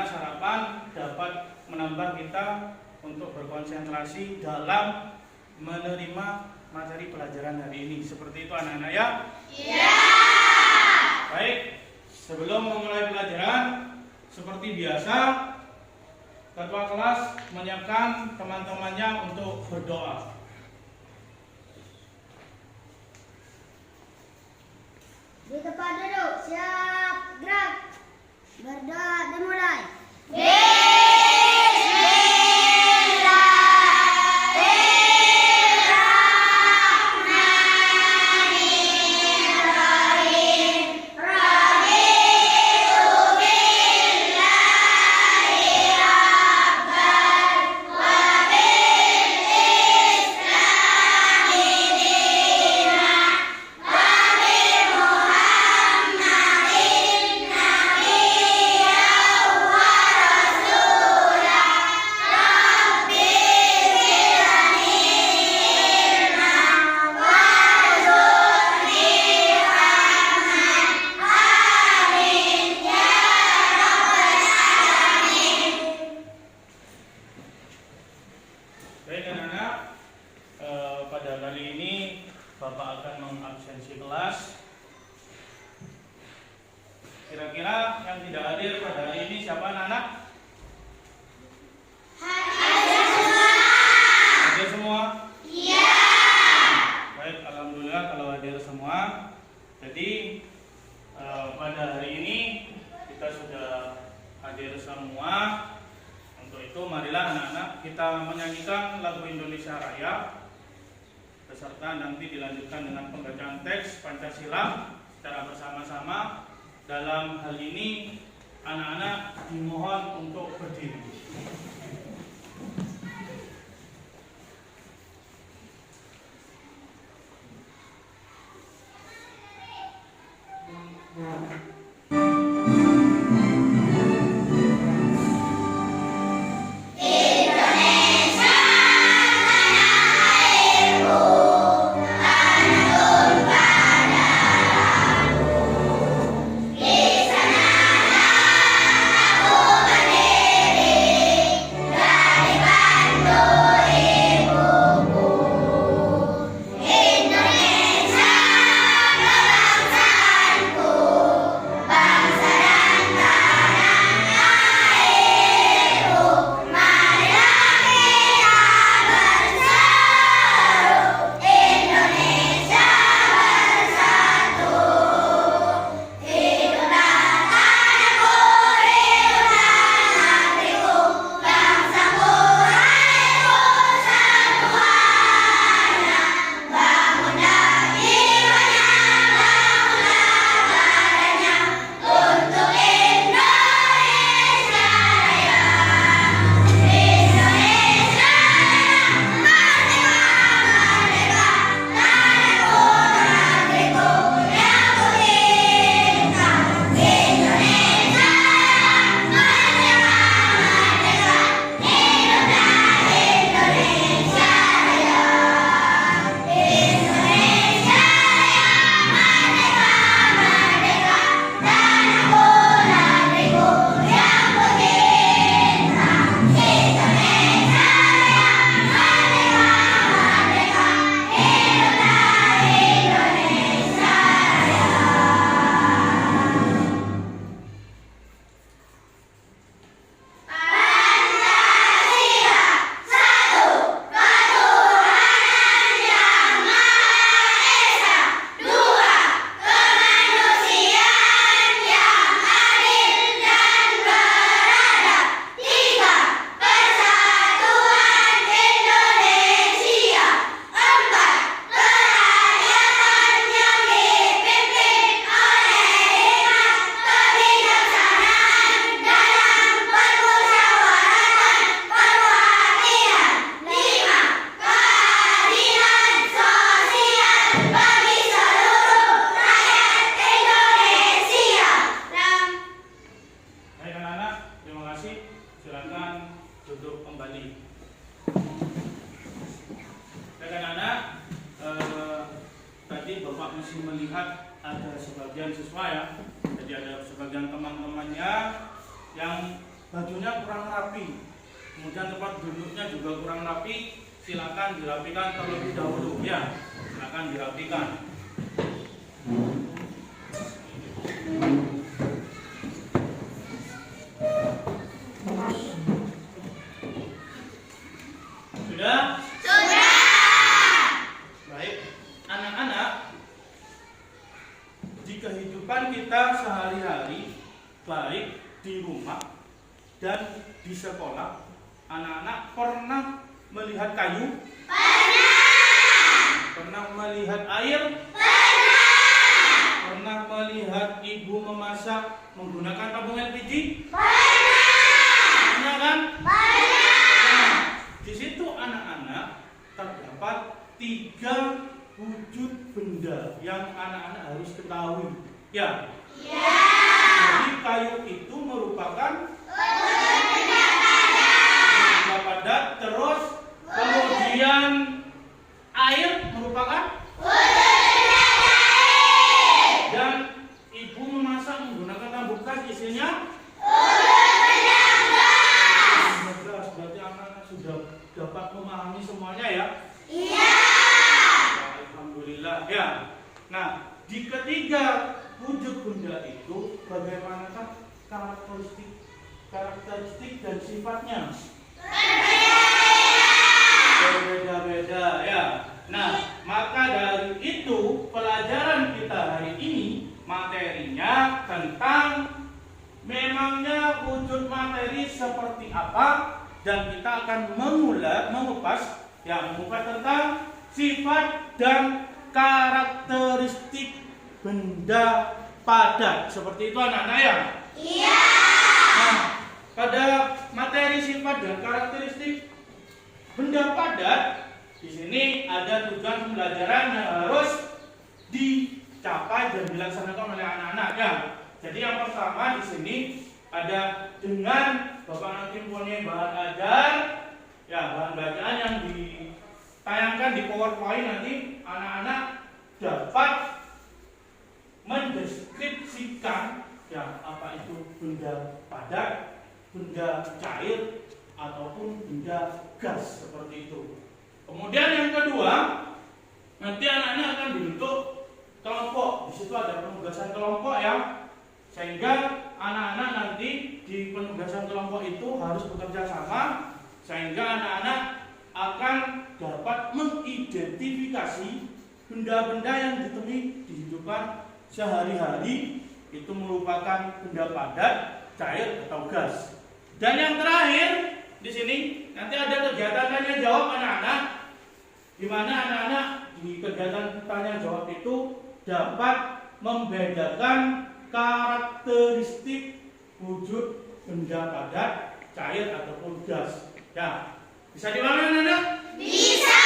sarapan dapat menambah kita untuk berkonsentrasi dalam menerima materi pelajaran hari ini. Seperti itu anak-anak ya? Iya. Baik, sebelum memulai pelajaran, seperti biasa, ketua kelas menyiapkan teman-temannya untuk berdoa. Di tempat duduk, siap, gerak. Berdoa dimulai. Kira-kira yang tidak hadir pada hari ini siapa anak-anak? Hadir semua? Iya. Baik, alhamdulillah kalau hadir semua. Jadi pada hari ini kita sudah hadir semua. Untuk itu marilah anak-anak kita menyanyikan lagu Indonesia Raya beserta nanti dilanjutkan dengan pembacaan teks Pancasila secara bersama-sama. Dalam hal ini anak-anak dimohon untuk berdiri. bajunya kurang rapi, kemudian tempat duduknya juga kurang rapi, silakan dirapikan terlebih dahulu ya. Silakan dirapikan. Sudah? Baik, anak-anak, di kehidupan kita sehari-hari, baik di rumah dan di sekolah, anak-anak pernah melihat kayu? Pernah melihat air? Pernah melihat ibu memasak menggunakan tabung LPG? Pernah kan? Nah, di situ anak-anak terdapat 3 wujud benda yang anak-anak harus ketahui. Ya. Jadi kayu itu merupakan benda padat, terus kemudian air merupakan dan ibu memasak menggunakan tabung gas isinya gas. Berarti anak-anak sudah dapat memahami semuanya ya? Iya. Alhamdulillah ya. Nah, di ketiga wujud benda itu bagaimanakah karakteristik dan sifatnya? Berbeda-beda ya. Nah, maka dari itu pelajaran kita hari ini materinya tentang memangnya wujud materi seperti apa, dan kita akan mengupas tentang sifat dan karakteristik benda padat. Seperti itu anak-anak ya? Iya. Nah, pada materi sifat dan karakteristik benda padat, di sini ada tujuan pembelajaran yang harus dicapai dan dilaksanakan oleh anak-anak ya. Jadi yang pertama di sini ada dengan Bapak nanti mempunyai bahan ajar ya, bahan bacaan yang ditayangkan di PowerPoint. Nanti anak-anak dapat mendeskripsikan ya apa itu benda padat, benda cair ataupun benda gas seperti itu. Kemudian yang kedua, nanti anak-anak akan dibentuk kelompok. Di situ ada penugasan kelompok ya. Sehingga anak-anak nanti di penugasan kelompok itu harus bekerja sama, sehingga anak-anak akan dapat mengidentifikasi benda-benda yang ditemui di kehidupan sehari-hari itu merupakan benda padat, cair atau gas. Dan yang terakhir di sini nanti ada kegiatan tanya jawab anak-anak, di mana anak-anak di kegiatan tanya jawab itu dapat membedakan karakteristik wujud benda padat, cair ataupun gas. Ya, bisa dimana anak-anak? Bisa.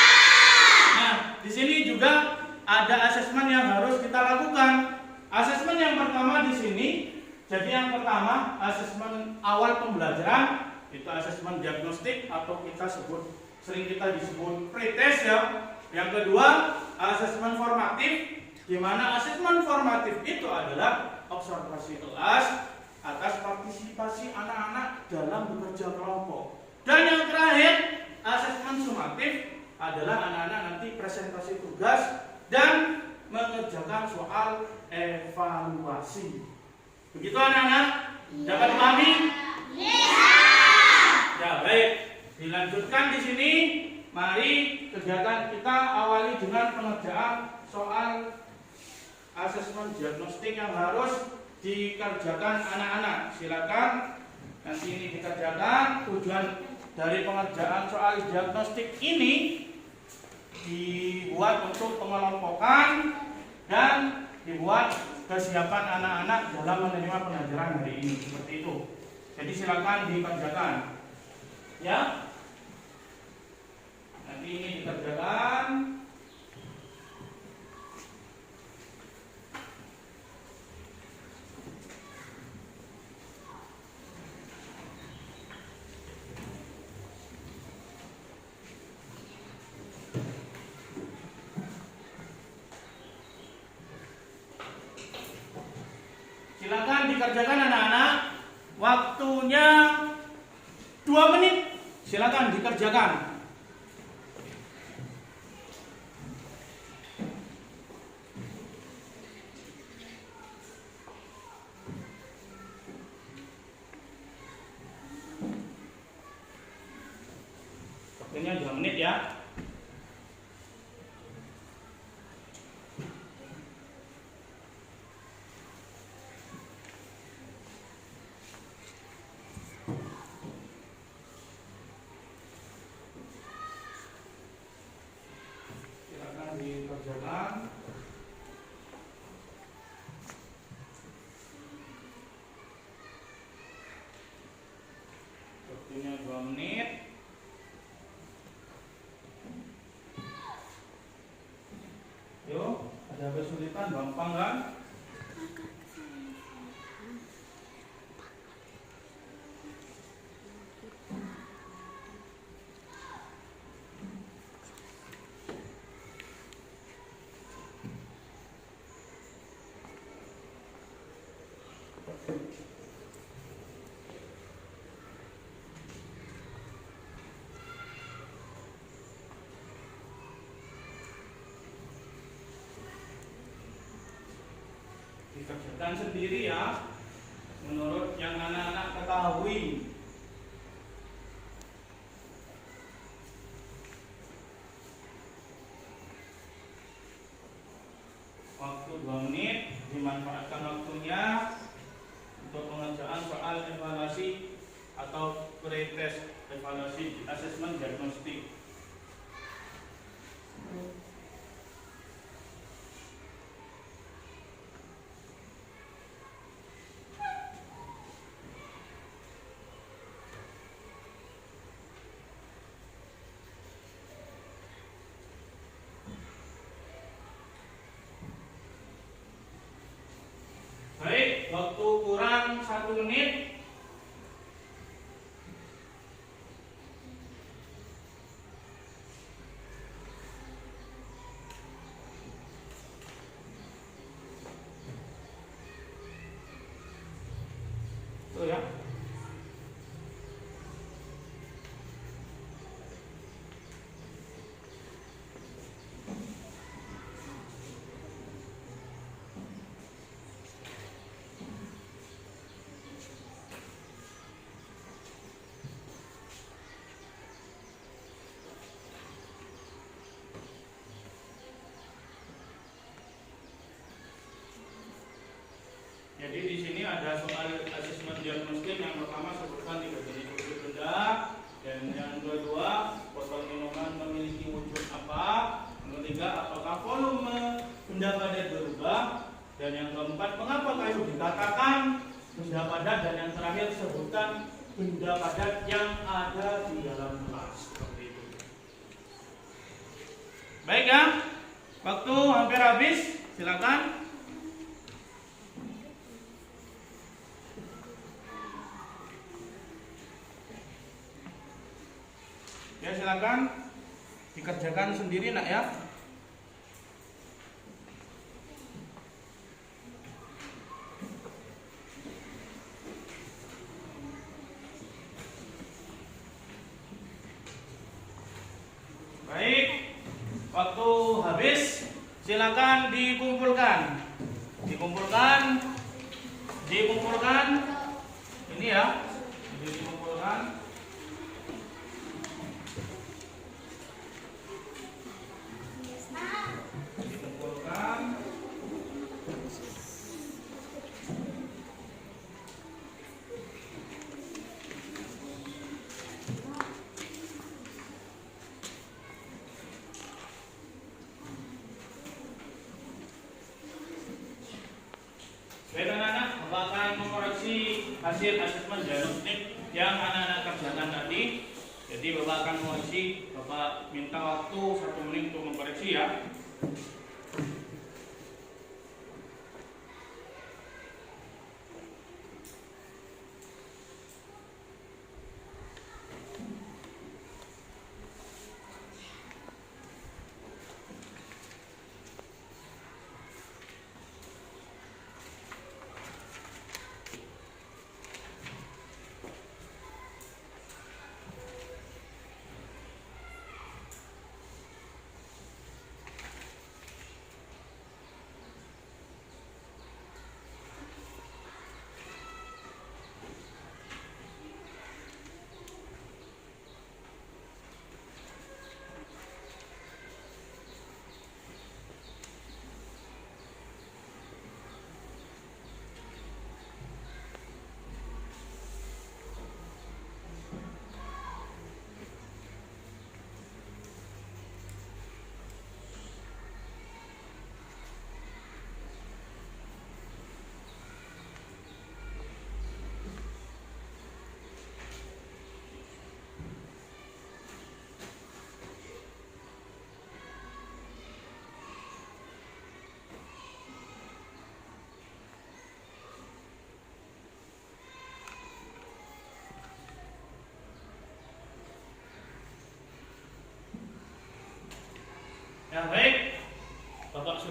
Nah, di sini juga ada asesmen yang harus kita lakukan. Asesmen yang pertama di sini, jadi yang pertama asesmen awal pembelajaran itu asesmen diagnostik atau sering kita disebut pretest ya. Yang kedua asesmen formatif, di mana asesmen formatif itu adalah observasi kelas atas partisipasi anak-anak dalam bekerja kelompok. Dan yang terakhir asesmen sumatif adalah anak-anak nanti presentasi tugas dan mengerjakan soal evaluasi. Begitu anak-anak? Dapat dipahami? Bisa. Ya baik, dilanjutkan di sini. Mari kegiatan kita awali dengan pengerjaan soal asesmen diagnostik yang harus dikerjakan anak-anak. Silakan nanti ini dikerjakan. Tujuan dari pengerjaan soal diagnostik ini dibuat untuk pengelompokan dan dibuat kesiapan anak-anak dalam menerima pelajaran hari ini, seperti itu. Jadi silakan dikerjakan. Ya. Nanti ini dikerjakan. Silakan dikerjakan anak-anak. Waktunya 2 menit. Silakan dikerjakan. Waktunya 2 menit ya. Silakan dikerjakan. Waktunya 2 menit. Yuk, ada kesulitan, gampang kan? Dikerjakan sendiri ya, menurut yang anak-anak ketahui. Waktu 2 menit, dimanfaatkan waktunya untuk pengerjaan soal evaluasi atau pretest evaluasi asesmen diagnostik. Baik, waktu kurang 1 menit. Tuh ya. Jadi di sini ada soal asesmen diagnostik. Yang pertama sebutkan 3 jenis wujud benda, dan yang kedua botol minuman memiliki wujud apa, yang ketiga apakah volume benda padat berubah, dan yang keempat mengapa kayu dikatakan benda padat, dan yang terakhir sebutkan benda padat yang ada di dalam kelas. Seperti itu. Baik ya, waktu hampir habis, silakan. Ya, silakan dikerjakan sendiri nak ya. Baik, waktu habis, silakan dikumpulkan. Dikumpulkan. Ini ya. Jadi dikumpulkan. Baik anak-anak, Bapak akan mengoreksi hasil asesmen diagnostik yang anak-anak kerjakan tadi. Jadi Bapak akan mengoreksi, Bapak minta waktu 1 menit untuk mengkoreksi ya.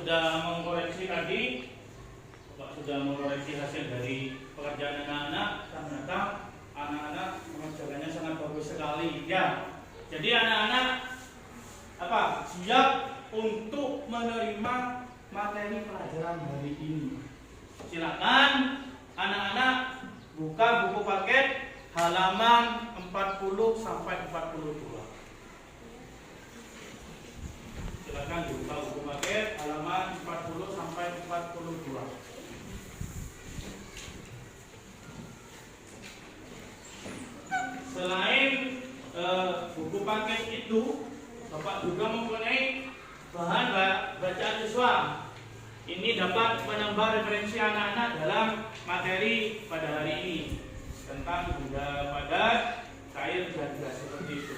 sudah mengkoreksi tadi, Bapak sudah mengkoreksi hasil dari pekerjaan anak-anak. Ternyata anak-anak mengerjakannya sangat bagus sekali ya. Jadi anak-anak siap untuk menerima materi pelajaran hari ini. Silakan anak-anak buka buku paket halaman 40 sampai 42. Silakan dibuka buku paket halaman 40 sampai 42. Selain buku paket itu, Bapak juga mempunyai bahan bacaan siswa. Ini dapat menambah referensi anak-anak dalam materi pada hari ini tentang benda padat, cair, dan gas seperti itu.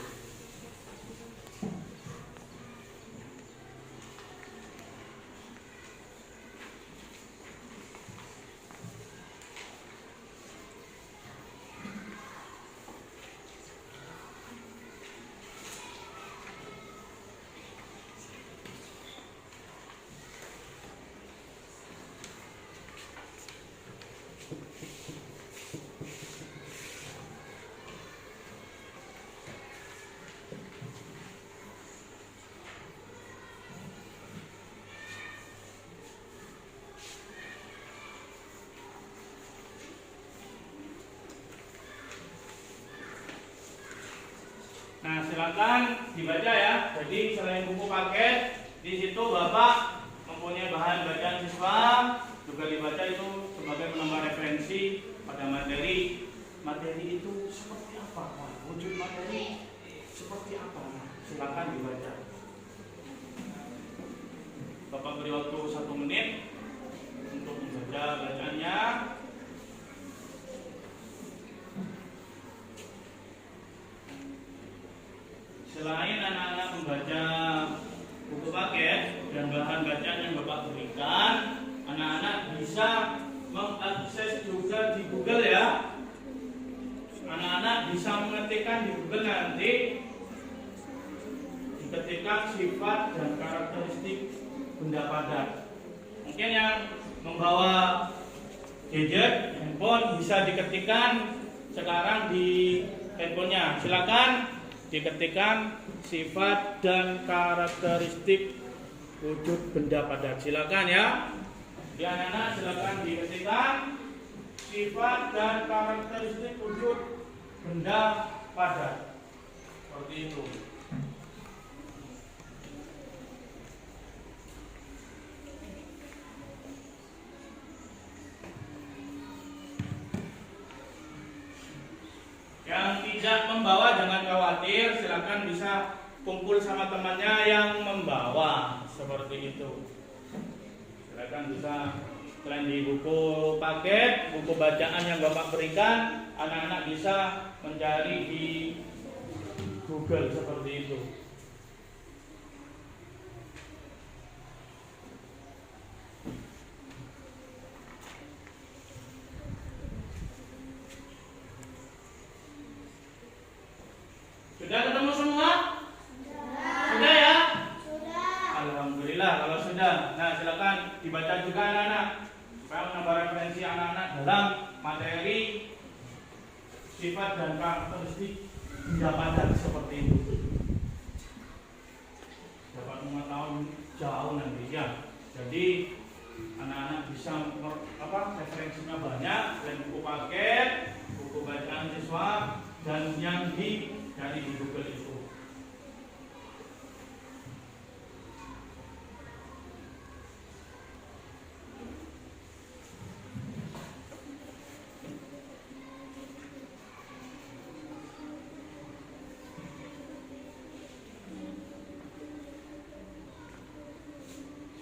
Nah, silakan dibaca ya. Jadi selain buku paket, di situ Bapak mempunyai bahan bacaan siswa, juga dibaca itu sebagai menambah referensi pada materi. Materi itu seperti apa, Pak? Wujud materi seperti apa? Nah, silakan dibaca. Bapak beri waktu 1 menit untuk membaca bacaannya. Selain anak-anak membaca buku paket dan bahan bacaan yang Bapak berikan, anak-anak bisa mengakses juga di Google ya. Anak-anak bisa mengetikkan di Google nanti, diketikkan sifat dan karakteristik benda padat. Mungkin yang membawa gadget, handphone bisa diketikkan sekarang di handphonenya. Silakan diketikkan sifat dan karakteristik wujud benda padat. Silakan ya. Di anak-anak silakan diketikkan sifat dan karakteristik wujud benda padat. Seperti itu. Yang tidak membawa jangan khawatir, silakan bisa kumpul sama temannya yang membawa, seperti itu. Silakan bisa selain di buku paket, buku bacaan yang Bapak berikan, anak-anak bisa mencari di Google seperti itu. Sudah ketemu semua? Sudah ya? Sudah. Alhamdulillah kalau sudah. Nah, silakan dibaca juga anak-anak supaya menambah referensi anak-anak dalam materi sifat dan karakteristik benda padat seperti itu. Dapat mengetahui jauh nanti ya. Jadi anak-anak bisa referensinya banyak, dan buku paket, buku bacaan siswa, dan yang dari di Google itu.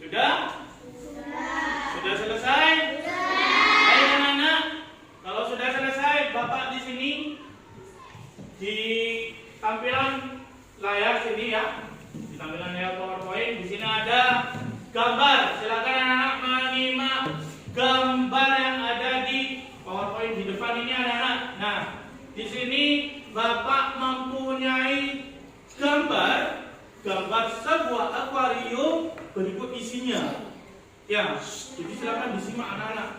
Sudah? Sudah selesai? Ayo anak-anak, kalau sudah selesai, Bapak di sini di tampilan layar sini ya, di tampilan layar PowerPoint, di sini ada gambar. Silakan anak-anak menyimak gambar yang ada di PowerPoint di depan ini anak-anak. Nah, di sini Bapak mempunyai gambar sebuah akuarium berikut isinya. Ya, jadi silakan disimak anak-anak.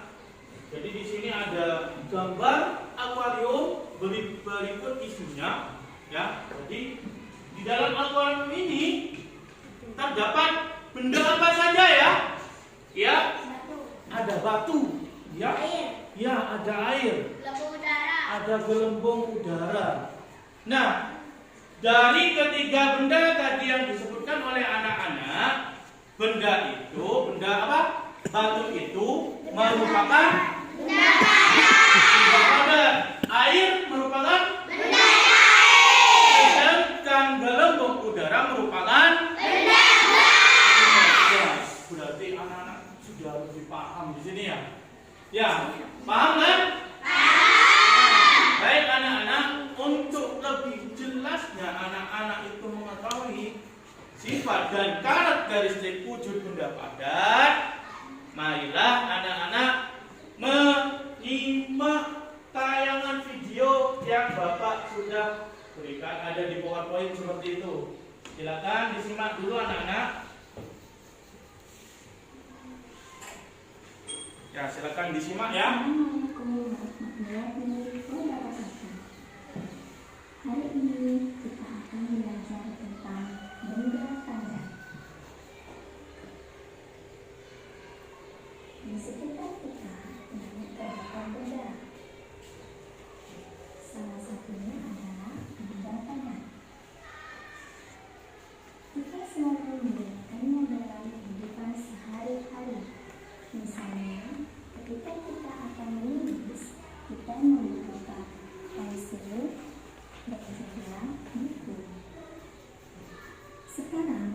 Jadi di sini ada gambar akuarium berikut isinya, ya. Jadi di dalam akuarium ini terdapat benda apa saja ya? Ya, ada batu, ya. Air. Ya, ada air. Gelembung udara. Ada gelembung udara. Nah, dari ketiga benda tadi yang disebutkan oleh anak-anak, benda apa? Batu itu merupakan Benda padat. air merupakan Benda air. sedangkan gelembung udara merupakan Benda ya, berarti anak-anak sudah lebih paham di sini ya. Ya, paham kan? Baik anak-anak, untuk lebih jelasnya anak-anak itu mengetahui sifat dan karakteristik wujud benda padat, marilah anak-anak menyimak tayangan video yang Bapak sudah berikan, ada di PowerPoint seperti itu. Silakan disimak dulu anak-anak. Ya, silakan disimak ya. Assalamualaikum warahmatullahi wabarakatuh. Hari ini kita akan belajar tentang benda padat. Di sekitar kita banyak terdapat benda. Salah satunya adalah benda padat. Kita selalu menggunakannya dalam kehidupan sehari-hari. Misalnya, ketika kita akan menulis, kita membutuhkan pensil dan juga buku. Sekarang,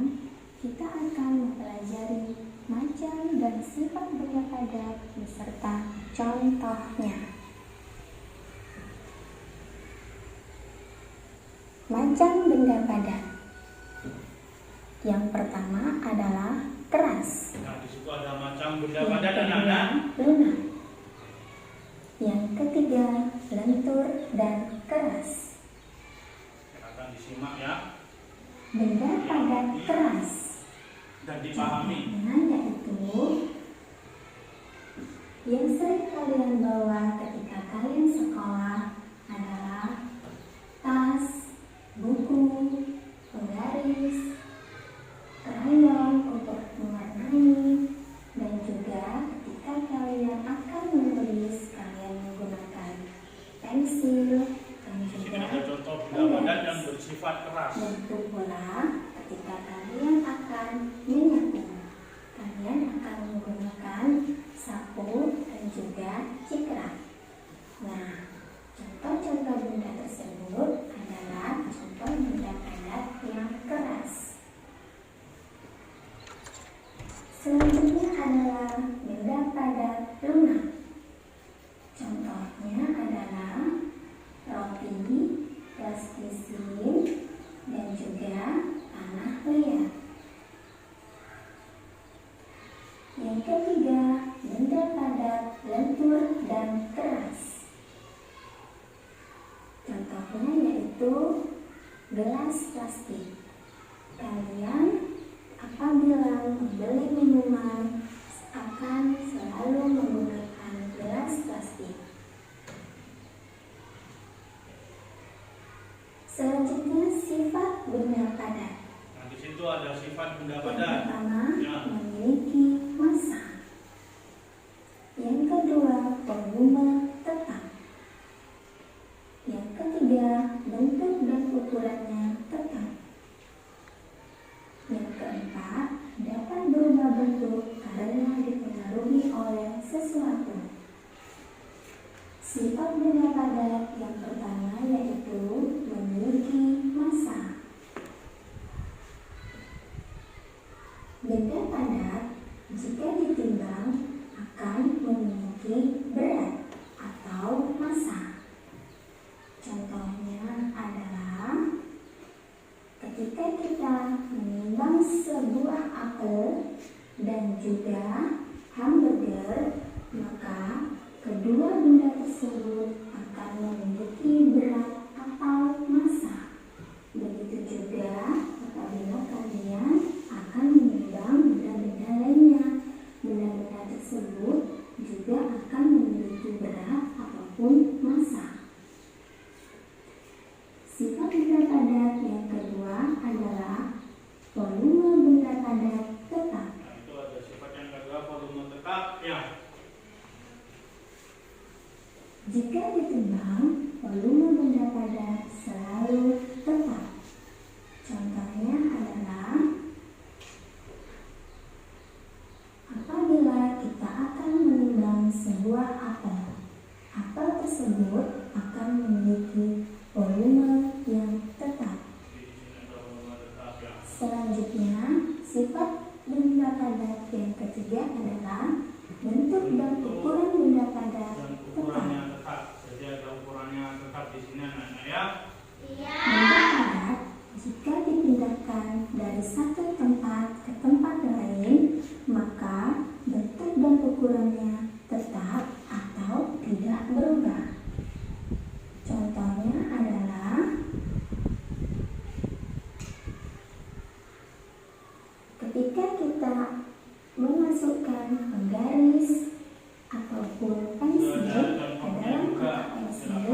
kita akan mempelajari macam dan sifat benda padat beserta contohnya. Macam benda padat. Yang pertama adalah keras. Nah, di situ ada macam benda Yang padat kedua, anak-anak. lunak. Yang ketiga, lentur dan keras. Silakan disimak ya Benda padat keras. dan dipahami. Contohnya yaitu yang sering kalian bawa ketika kalian sekolah adalah tas, buku, penggaris, krayon untuk mewarnai, dan juga ketika kalian akan menulis, kalian menggunakan pensil dan Di sini juga ada contoh benda padat yang bersifat keras. begitu pula ketika kalian akan menyapu, kalian akan menggunakan sapu dan juga cikrat. Nah, contoh-contoh benda tersebut adalah contoh benda padat yang keras. Selanjutnya adalah benda padat lunak. Contohnya adalah roti, plastisin, dan juga tanah liat. Yang ketiga, benda padat lentur dan keras. Contohnya yaitu gelas plastik. Kalian apabila membeli minuman akan selalu menggunakan gelas plastik. Selanjutnya, sifat benda padat. Nah, di situ ada sifat benda Yang padat. pertama, Ya. memiliki massa. Yang kedua, volume tetap. Yang ketiga, bentuk dan ukurannya tetap. Yang keempat, dapat berubah bentuk karena dipengaruhi oleh sesuatu. Sifat benda padat yang pertama yaitu memiliki massa. Benda padat jika ditimbang akan memiliki berat atau massa. Contohnya adalah ketika kita menimbang sebuah apel dan juga hamburger, maka kedua benda tersebut akan memiliki berat atau massa. Begitu juga apabila kalian akan menimbang benda-benda lainnya, benda Sifat benda padat yang kedua adalah volume benda padat tetap. Nah, itu ada sifat yang kedua, volume tetap. Ya. Jika ditimbang, volume benda padat selalu tetap. Contohnya adalah apabila kita akan menimbang sebuah apel, apel tersebut akan memiliki volume yang tetap. Di sini ada volume tetap ya. Selanjutnya, sifat benda padat yang ketiga adalah bentuk dan ukuran benda padat Dan tetap. ukurannya tetap. Jadi ada ukurannya tetap di sini anak-anak ya. Benda padat jika dipindahkan dari satu tempat ke tempat lain, maka bentuk dan ukurannya tetap atau tidak berubah. Contohnya adalah ketika kita memasukkan penggaris ataupun pensil ke dalam kotak pensil,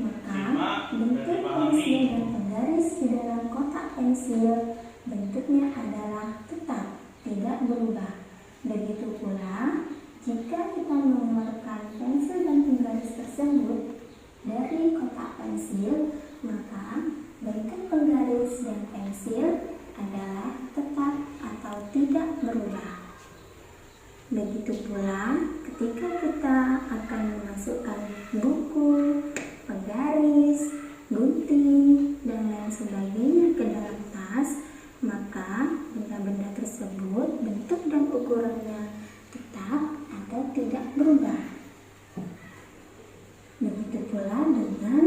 maka bentuk pensil dan penggaris di dalam kotak pensil bentuknya adalah tetap, tidak berubah. Begitu pula jika kita mengeluarkan pensil dan penggaris tersebut dari kotak pensil, maka bentuk penggaris dan pensil adalah tetap atau tidak berubah. Begitu pula ketika kita akan memasukkan buku, penggaris, gunting, dan lain sebagainya ke dalam tas, maka benda-benda tersebut bentuk dan ukurannya tetap atau tidak berubah. Begitu pula dengan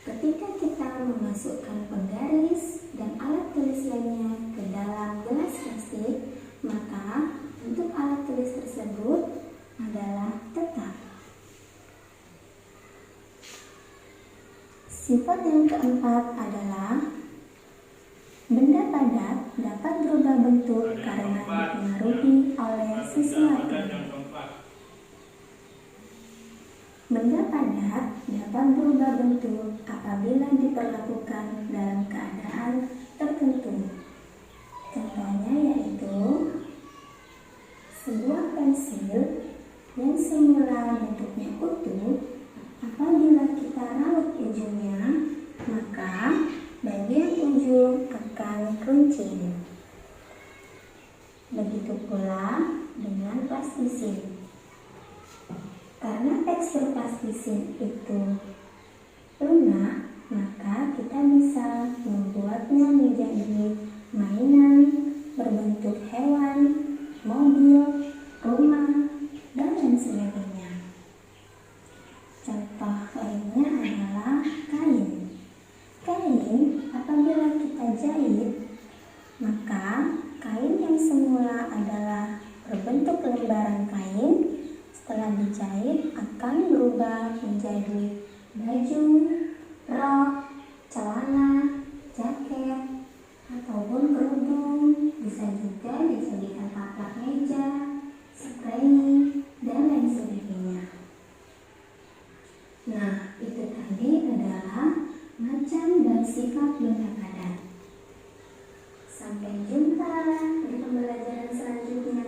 ketika kita memasukkan penggaris dan alat tulis lainnya ke dalam gelas plastik, maka bentuk alat tulis tersebut adalah tetap. Sifat yang keempat adalah benda padat dapat berubah bentuk karena dipengaruhi oleh sesuatu. Yang keempat. Benda padat dapat berubah bentuk apabila diperlakukan dalam keadaan tertentu. Contohnya yaitu sebuah pensil yang semula bentuknya utuh, apabila kita raut ujungnya, maka bagian ujung akan runcing. Begitu pula dengan plastisin. Karena tekstur plastisin itu lunak, maka kita bisa membuatnya menjadi mainan berbentuk hewan, mobil, rumah, dan lain sebagainya. Contoh lainnya adalah kain. Kain apabila kita jahit, maka kain yang semula adalah berbentuk lembaran kain, setelah dijahit akan berubah menjadi baju, rok, celana, jaket, ataupun kerudung. Bisa juga dijadikan taplak meja, spray, dan lain sebagainya. Nah, itu tadi adalah macam dan sifat benda padat. Sampai jumpa di pembelajaran selanjutnya.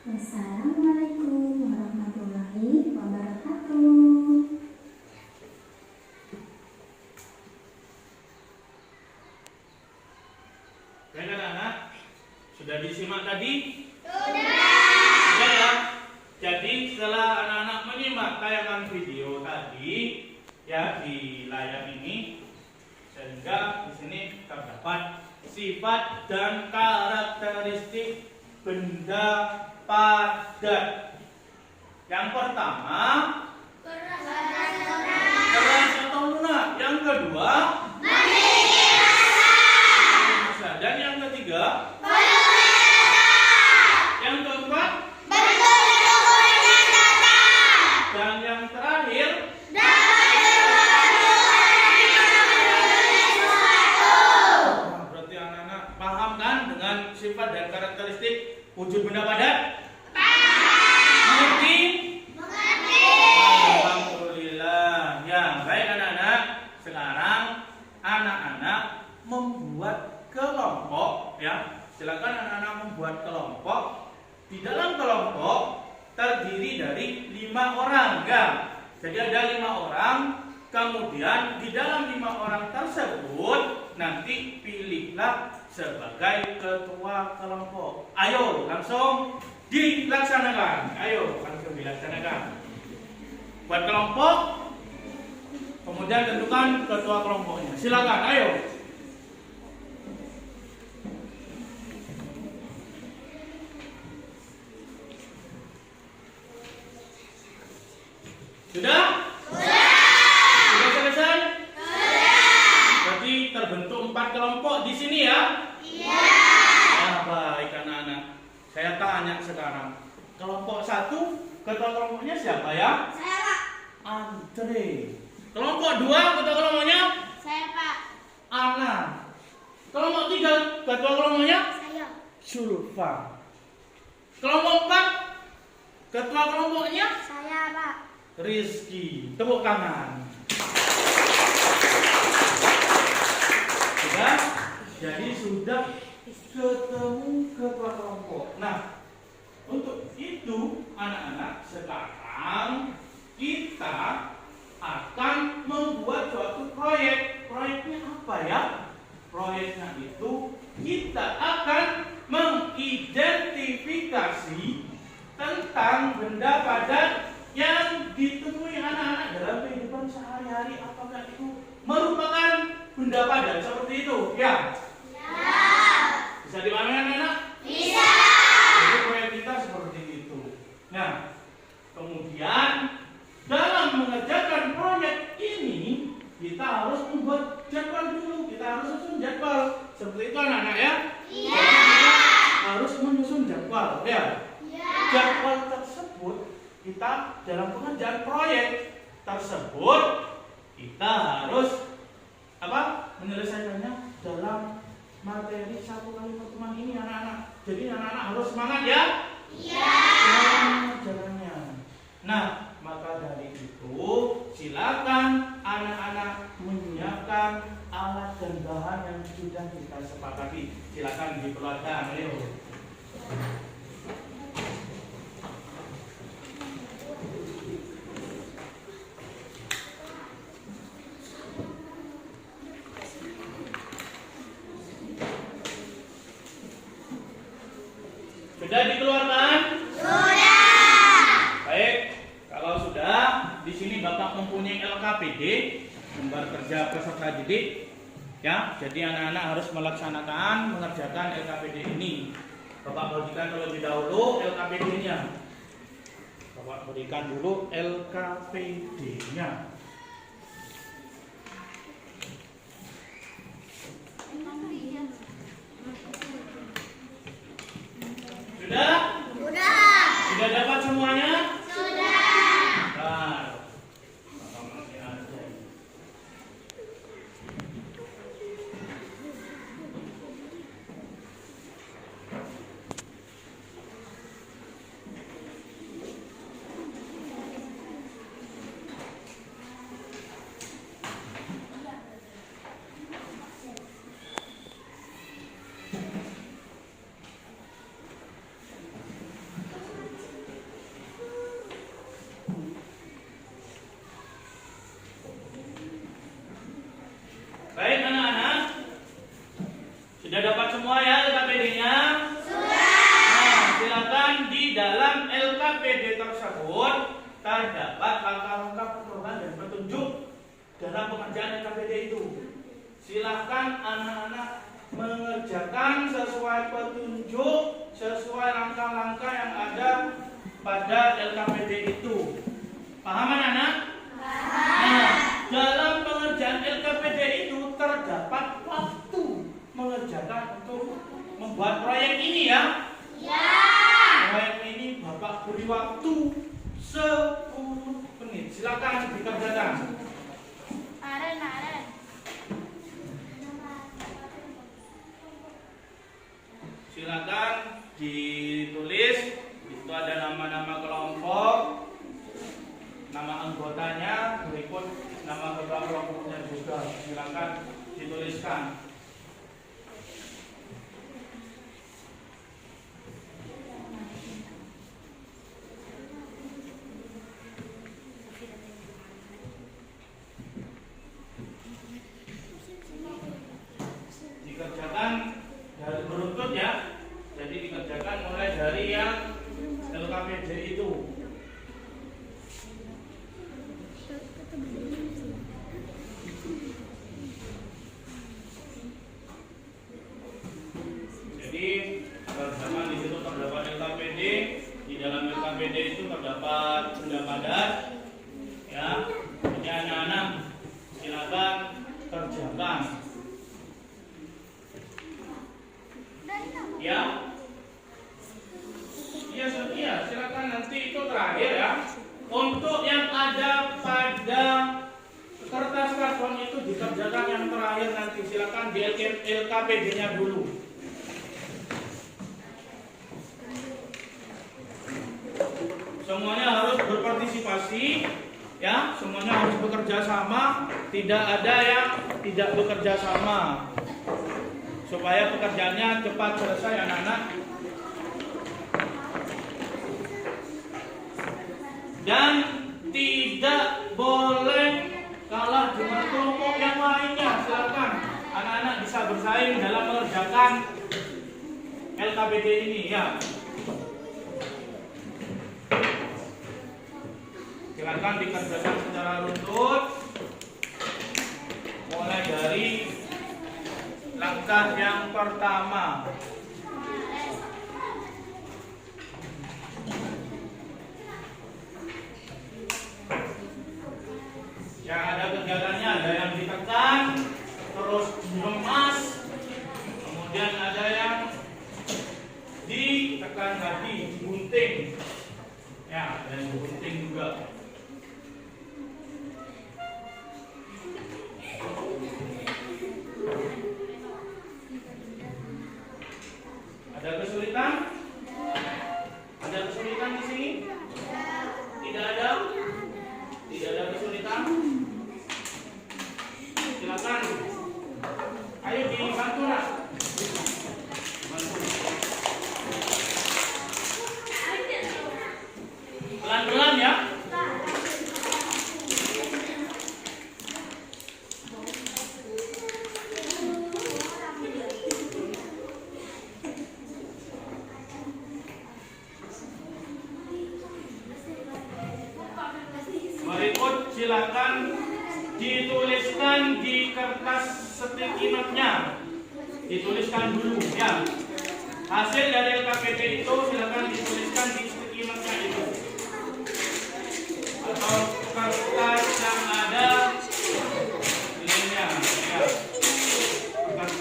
Wassalamualaikum warahmatullahi wabarakatuh. Baik anak-anak, sudah disimak tadi? Sudah. Sudah ya? Jadi setelah anak-anak menyimak tayangan video tadi ya di layar ini, sehingga di sini terdapat sifat dan karakteristik benda padat. Yang pertama, keras atau lunak. Yang kedua, rasa. Dan yang ketiga, yang keempat, dan yang terakhir, berarti anak-anak paham kan dengan sifat dan karakteristik wujud benda padat? Mengerti? Alhamdulillah. Ya, baik anak-anak. Sekarang 5 orang tersebut nanti pilihlah sebagai ketua kelompok. Ayo langsung dilaksanakan. Ayo langsung dilaksanakan. Buat kelompok, kemudian tentukan ketua kelompoknya. Silakan, ayo. Sudah? Sudah selesai? Berarti terbentuk 4 kelompok di sini ya? Iya. Ya, baik anak-anak. Saya tanya sekarang. Kelompok 1, ketua kelompoknya siapa ya? Saya, Pak. Andre. Kelompok 2, ketua kelompoknya? Saya, Pak. Ana. Kelompok 3, ketua kelompoknya? Saya. Sulfa. Kelompok 4, ketua kelompoknya? Saya, Pak. Rizky. Tepuk tangan. Sudah? Jadi sudah ketemu ketua kelompok. Nah, untuk itu anak-anak sekarang kita akan membuat suatu proyek. Proyeknya apa ya? Proyeknya itu kita akan mengidentifikasi tentang benda padat yang ditemui anak-anak dalam kehidupan sehari-hari. Apakah itu merupakan benda padat seperti itu? Ya? Ya. Bisa dipahami anak-anak? Bisa. Jadi proyek kita seperti itu. Nah, kemudian dalam mengerjakan proyek ini kita harus membuat jadwal dulu. Kita harus susun jadwal. Seperti itu anak-anak ya? Iya. Jadi kita harus menyusun jadwal, ya? Iya. Jadwal tersebut kita dalam pengerjaan proyek tersebut kita harus menyelesaikannya dalam materi 1 kali pertemuan ini anak-anak. Jadi anak-anak harus semangat ya? Iya. Jalannya. Nah, maka dari itu silakan anak-anak menyiapkan alat dan bahan yang sudah kita sepakati. Silakan dikeluarkan, ayo. Sudah dikeluarkan? Sudah. Baik, kalau sudah, di sini Bapak mempunyai LKPD, lembar kerja peserta didik, ya. Jadi anak-anak harus melaksanakan, mengerjakan LKPD ini. Bapak berikan terlebih dahulu LKPD-nya. Bapak berikan dulu LKPD-nya. Sudah? Sudah. Sudah dapat semuanya? Sudah. Nah, Bapak masih ada. Baik anak-anak, sudah dapat semua ya LKPD-nya? Sudah. Nah, silakan di dalam LKPD tersebut terdapat langkah-langkah pertolongan dan petunjuk dalam pengerjaan LKPD itu. Silakan anak-anak mengerjakan sesuai petunjuk, sesuai langkah-langkah yang ada pada LKPD itu. Paham anak-anak? Paham. Nah, dalam pengerjaan LKPD itu terdapat waktu mengerjakan untuk membuat proyek ini ya. Ya. Proyek ini Bapak beri waktu 10 menit. Silakan dikerjakan. Aren. Silakan ditulis. Itu ada nama-nama kelompok, nama anggotanya, berikut nama ketua kelompoknya juga. Silakan dituliskan. dikerjakan yang terakhir nanti. Silakan di LKPD-nya dulu. Semuanya harus berpartisipasi, ya. Semuanya harus bekerja sama. Tidak ada yang tidak bekerja sama. Supaya pekerjaannya cepat selesai, anak-anak. Dan tidak boleh kalah dengan kelompok yang lainnya. Silakan anak-anak bisa bersaing dalam mengerjakan LKPD ini, ya. Silakan dikerjakan secara runtut, mulai dari langkah yang pertama. Yang ada kegiatannya, ada yang ditekan, terus dilemas, kemudian ada yang ditekan lagi, digunting. Ya, ada yang digunting juga. Ada kesulitan? Ada kesulitan di sini? Tidak ada? Tidak ada kesulitan? Silakan. Ayo dibantu lah. Pelan-pelan ya. Berikut silakan dituliskan di kertas sticky note-nya. Dituliskan dulu ya. Hasil dari LKPD itu silakan dituliskan di sticky note-nya itu. Atau kertas yang ada ininya ya. Kertas.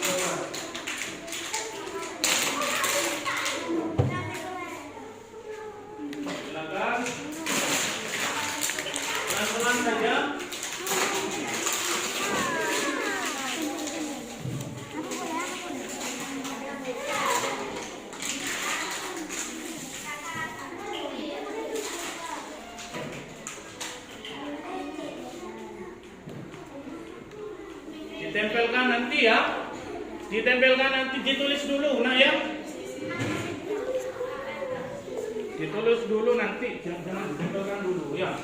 Silakan. Pelan-pelan saja. Ditempelkan nanti ya. Ditempelkan nanti, ditulis dulu nah ya. Ditulis dulu nanti, jangan ditempelkan dulu ya.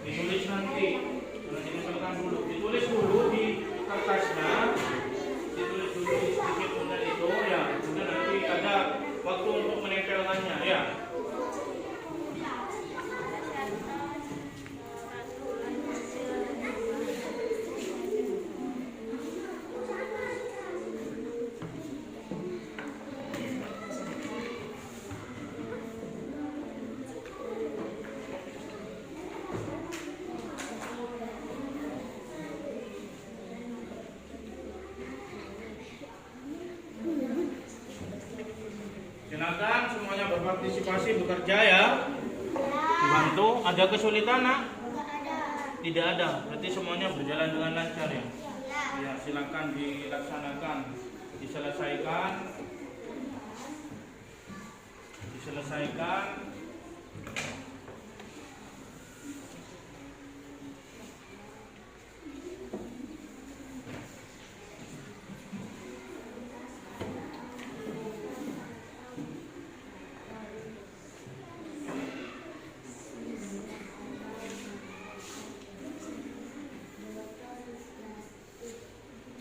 Ditulis nanti, jangan ditempelkan dulu. Ditulis dulu di kertasnya. Ditulis dulu di sedikit kemudian itu ya. Kemudian nanti ada waktu untuk menempelkannya ya. Silakan semuanya berpartisipasi, bekerja ya. Dibantu. Ada kesulitan nak? Tidak ada. Berarti semuanya berjalan dengan lancar ya. Ya, silakan dilaksanakan, diselesaikan.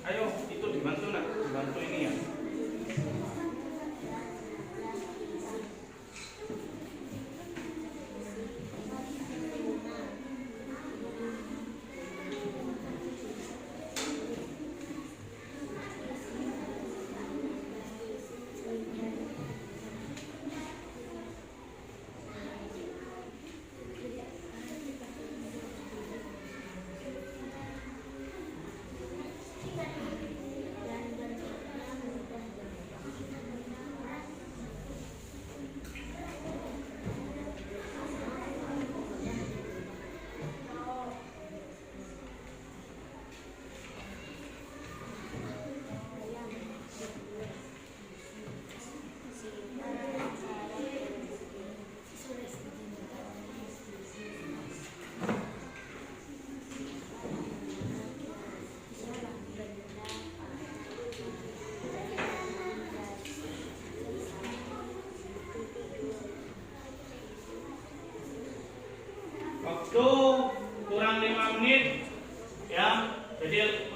Ayo, itu dibantu nak, dibantu ini ya.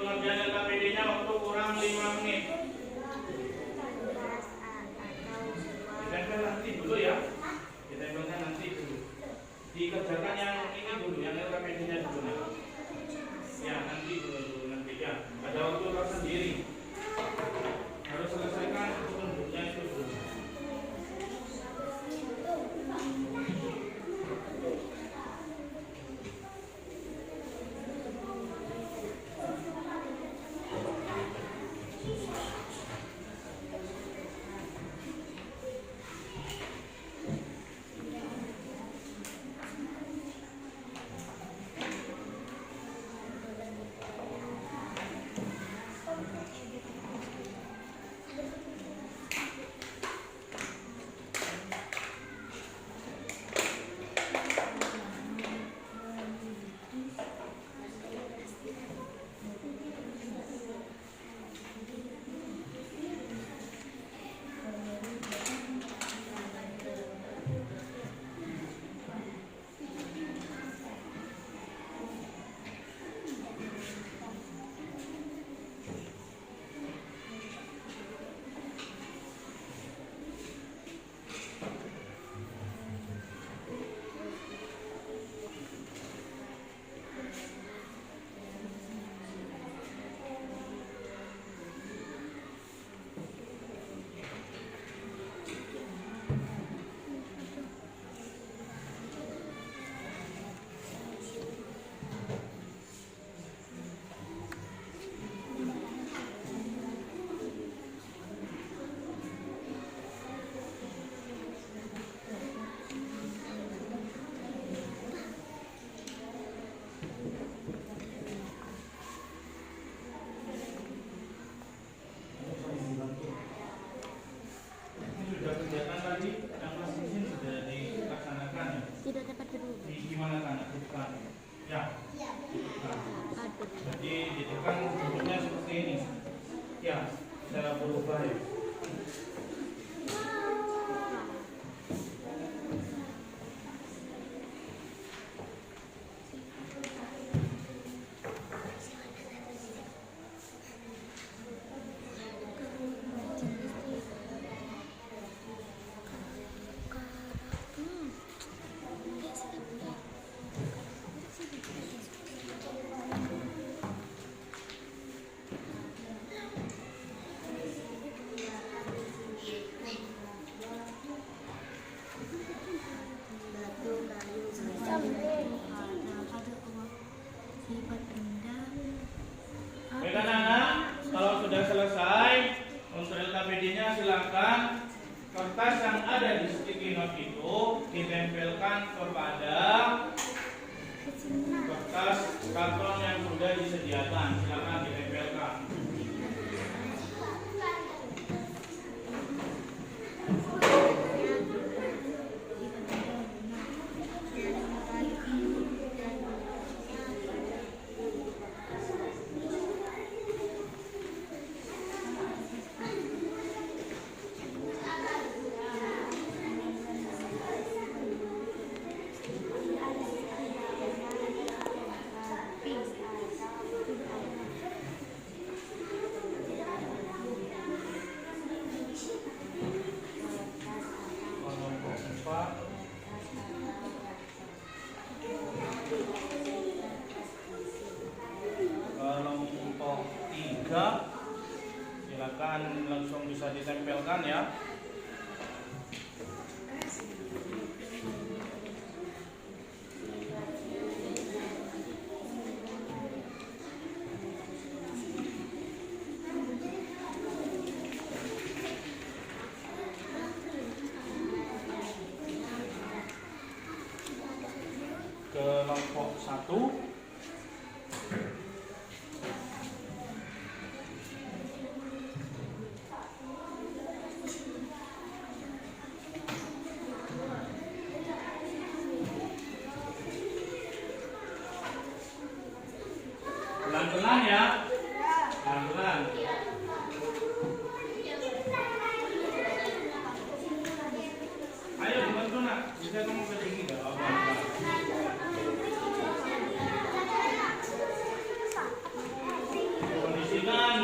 pengerjaan LKPD-nya waktu kurang 5 menit. Ditempel nanti dulu ya. Ditempelkan nanti dulu. Dikerjakan yang ini dulu, yang LKPD-nya dulu. Ya, nanti dulu nanti ya. Ada waktu tersendiri. Harus selesaikan petunjuknya itu dulu. Jadi ditekan bentuknya seperti ini. Ya, cara berubah ya. Baik anak-anak, kalau sudah selesai untuk LKPD-nya silakan kertas yang ada di sticky note itu ditempelkan kepada kertas karton yang sudah disediakan. Silakan ditempelkan. Kelompok 3 silakan langsung bisa ditempelkan ya. Kelompok 1 pelan-pelan ya, pelan-pelan. Ayo dibantu nak, bisa kamu berdiri gak apa-apa.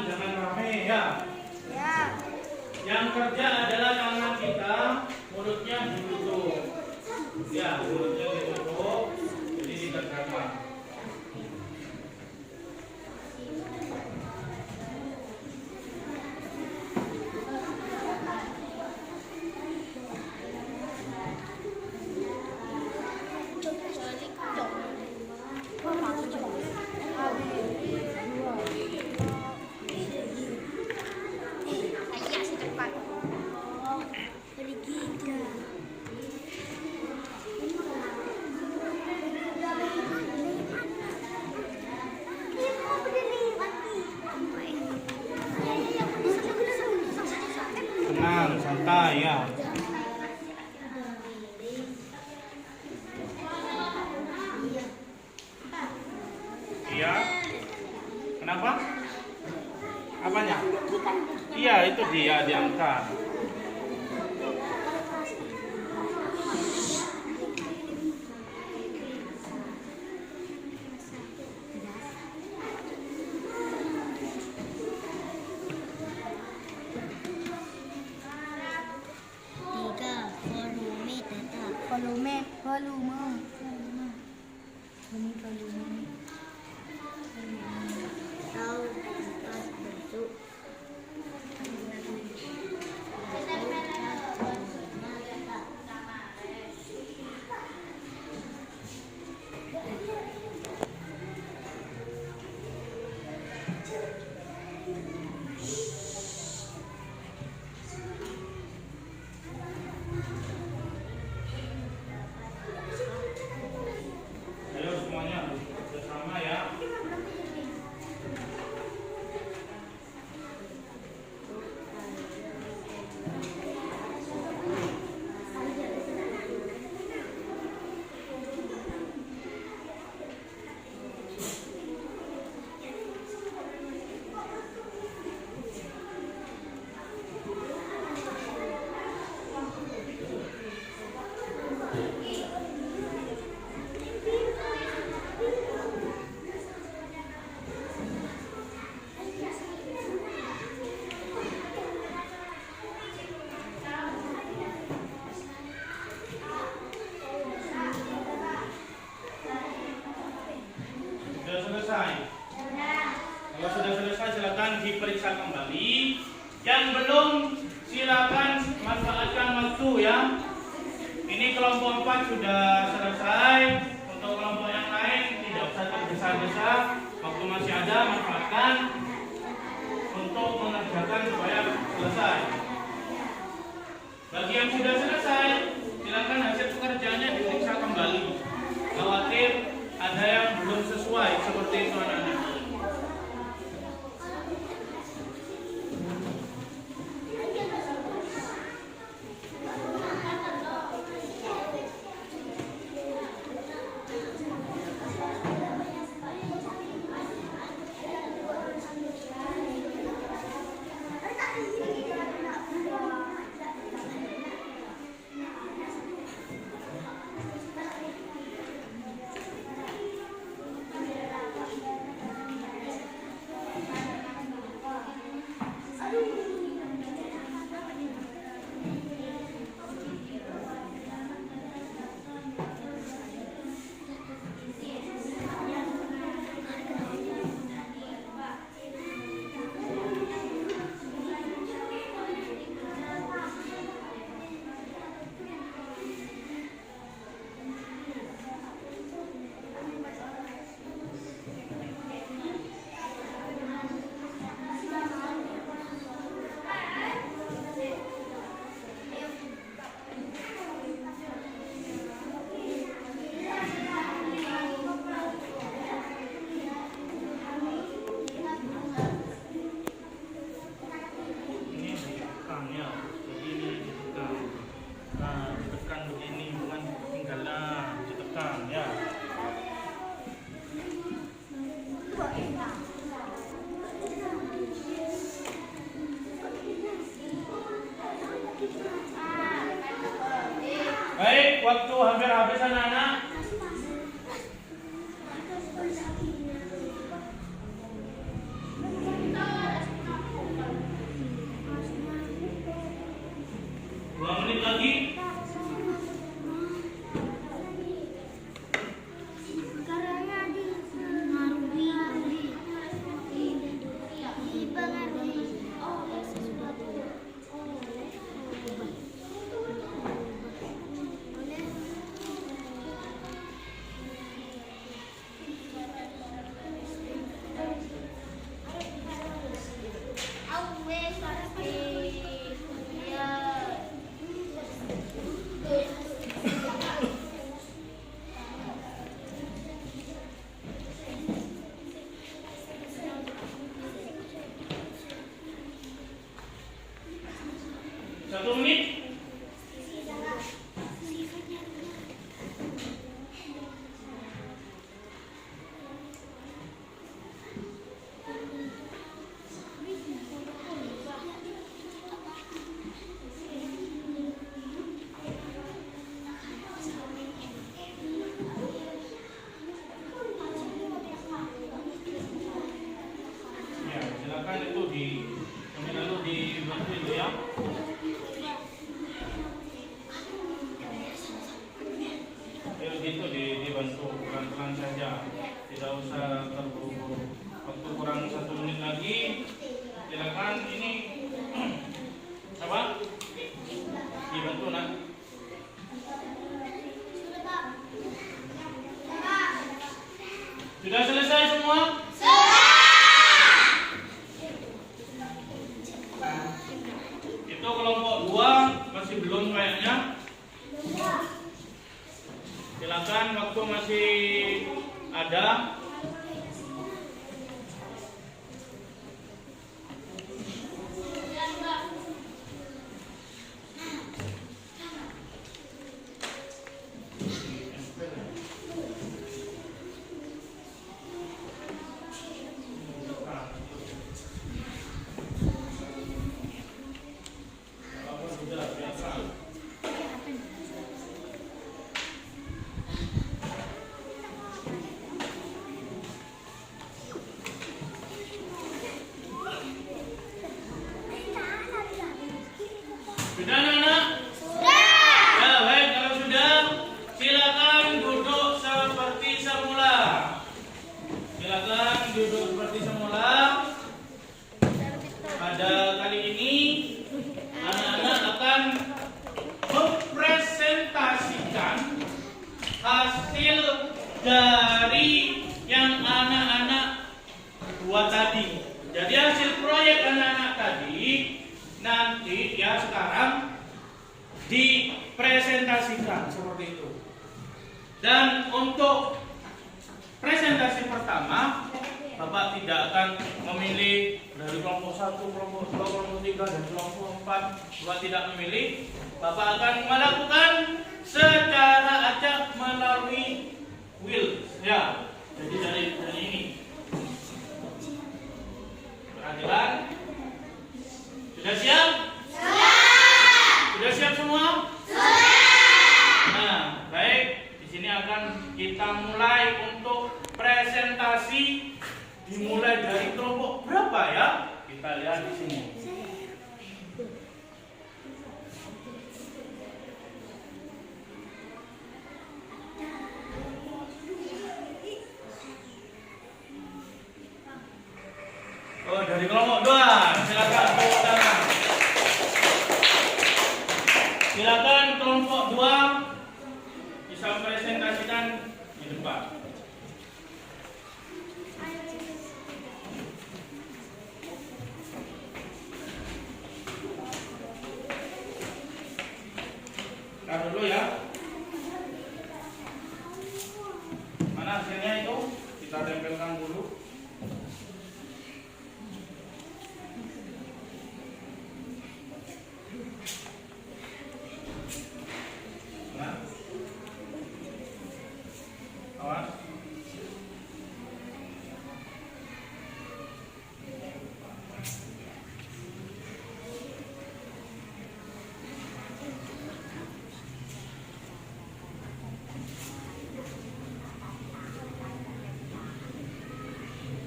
jangan rame ya. Ya. Yang kerja adalah tangan kita, mulutnya ditutup. Ya, mulutnya ditutup. Jadi dikerjakan. Tenang, santai ya. Iya. Kenapa? Apanya? Iya, itu dia diangkat. Volume. Ini volume. Tahu pas bentuk. Ayo semuanya bersama ya. Sudah selesai? Kalau sudah selesai silakan diperiksa kembali. Yang belum silakan manfaatkan waktu ya. Ini kelompok 4 sudah selesai. Untuk kelompok yang lain tidak usah tergesa-gesa. Waktu masih ada, manfaatkan untuk mengerjakan supaya selesai. Bagi yang sudah selesai, silakan hasil pekerjaannya diperiksa kembali. Khawatir ada yang belum sesuai seperti itu anak-anak. Baik, waktu hampir habis anak-anak. menit lagi. Satu menit. Ya, silakan itu lalu dibantu itu ya. Gitu dibantu pelan-pelan saja, tidak usah terburu-buru. Waktu kurang 1 menit lagi, silakan ini apa? Dibantu nak. Sudah selesai semua? Itu kelompok 2 masih belum kayaknya. Silakan waktu masih ada. Sudah anak-anak? Sudah. Ya, baik, kalau sudah, silakan duduk seperti semula. Silakan duduk seperti semula. Pada kali ini, anak-anak akan mempresentasikan hasil dari yang anak-anak buat tadi. Jadi hasil proyek anak-anak tadi nanti ya sekarang dipresentasikan seperti itu. Dan untuk presentasi pertama, Bapak tidak akan memilih dari kelompok 1, kelompok 2, kelompok 3, dan kelompok 4. Bapak tidak memilih. Bapak akan melakukan secara acak melalui wheel. Ya, jadi dari ini. Perhatikan. Sudah siap? Sudah siap semua? Nah, baik. Di sini akan kita mulai untuk presentasi. Dimulai dari kelompok berapa ya? Kita lihat di sini. Oh, dari kelompok 2. Silakan tepuk tangan. Silakan kelompok 2 bisa presentasikan di depan. Taruh dulu ya. Mana hasilnya itu? Kita tempelkan dulu. Nah. Awas.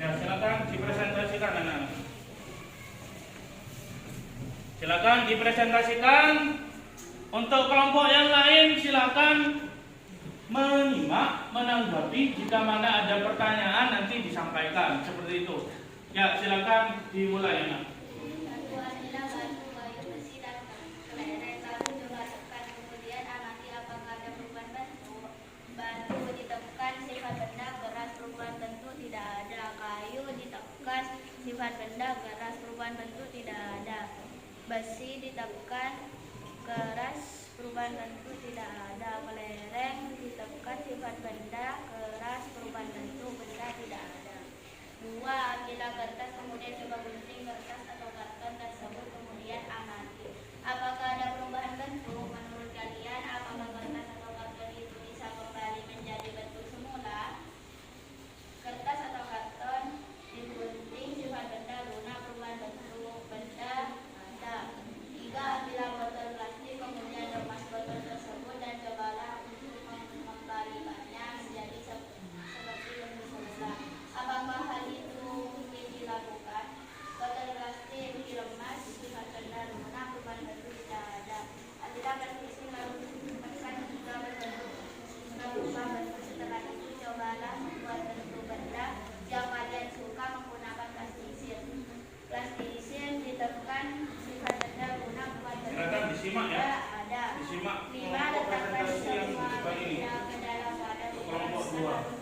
Ya, silakan dipresentasikan anak-anak. Silakan dipresentasikan Untuk kelompok yang lain silakan menyimak, menanggapi. Jika mana ada pertanyaan nanti disampaikan seperti itu. Ya, silakan dimulai ya. Satu adalah batu, kayu, besi, dan kelereng. Lalu coba tekan, kemudian amati apakah ada perubahan bentuk. Batu ditekan, sifat benda, keras, perubahan bentuk tidak ada. Kayu ditekan, sifat benda, keras, perubahan bentuk tidak ada. Besi ditekan, keras, perubahan bentuk tidak ada. Kelereng ditekan, sifat benda, keras, perubahan bentuk benda tidak ada. 2. Ambillah kertas, kemudian coba gunting kertas atau karton tersebut, kemudian amati apakah ada perubahan bentuk. Menurut kalian, apakah kertas atau karton itu bisa kembali menjadi bentuk semula? Kertas atau karton digunting, sifat benda lunak, perubahan bentuk benda ada. 3. Ambillah botol plastik, kemudian lepas botol tersebut dan cobalah untuk mengembalikannya menjadi seperti bentuk semula. Apakah hal itu mungkin dilakukan? Botol plastik dilemas, sifat benda lunak, perubahan bentuk tidak ada. Ambillah plastik lalu tekan hingga berubah bentuk. Setelah itu cobalah membuat bentuk benda yang kalian suka menggunakan plastisin. Plastisin ditekan, sifat benda lunak, perubahan bentuk Silakan disimak ya. tidak ada. Disimak 5. Letakkan presentasi yang semua seperti ini. benda ke dalam wadah Kelompok besar, dua. lalu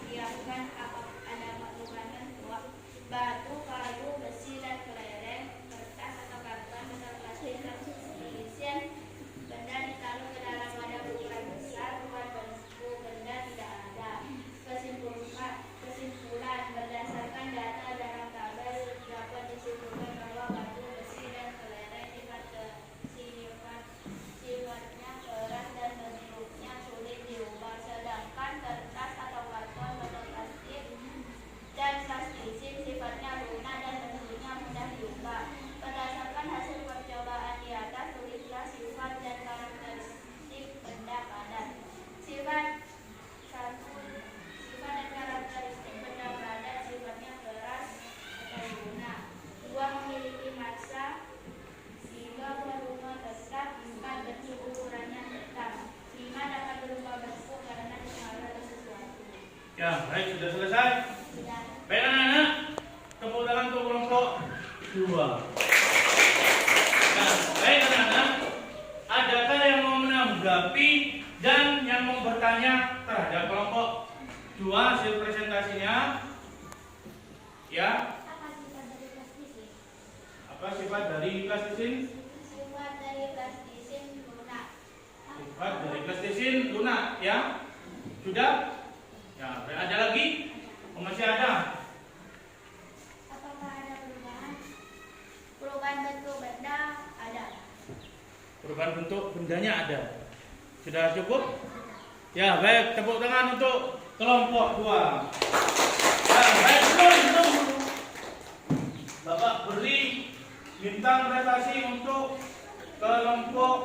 diamkan apakah ada perubahan bentuk. Batu, kayu, besi, dan kelereng, kertas atau karton, botol plastik, plastisin, benda ditaruh ke dalam wadah berukuran besar, perubahan bentuk benda tidak ada. Kesimpulan berdasarkan data dalam tabel dapat disimpulkan bahwa batu, besi, dan kelereng sifatnya keras dan bentuknya sulit diubah, sedangkan kertas atau karton, botol plastik, dan plastisin sifatnya lunak dan bentuknya mudah diubah. Berdasarkan hasil percobaan di atas, tulislah sifat dan karakteristik benda padat. Sifat 1. Sifat dan karakteristik benda padat, sifatnya keras atau lunak. 2. Memiliki massa. 3. Volume tetap. 4. Bentuk ukurannya tetap. 5. Dapat berubah bentuk karena pengaruh sesuatu. Ya, baik, sudah selesai. Sudah. Baik anak-anak, tepuk tangan untuk kelompok 2. Nah, baik anak-anak, adakah yang mau menanggapi dan yang mau bertanya terhadap kelompok 2 hasil presentasinya? Ya, Apa sifat dari plastisin? apa sifat dari plastisin? Sifat dari plastisin lunak. Sifat dari plastisin lunak, ya. Sudah? Ya, ada lagi? Oh, masih ada? Apakah ada perubahan? Perubahan bentuk benda ada. Perubahan bentuk bendanya ada. Sudah cukup? Ya, baik, tepuk tangan untuk kelompok 2. Ya, baik, belum. Bapak beri bintang prestasi untuk kelompok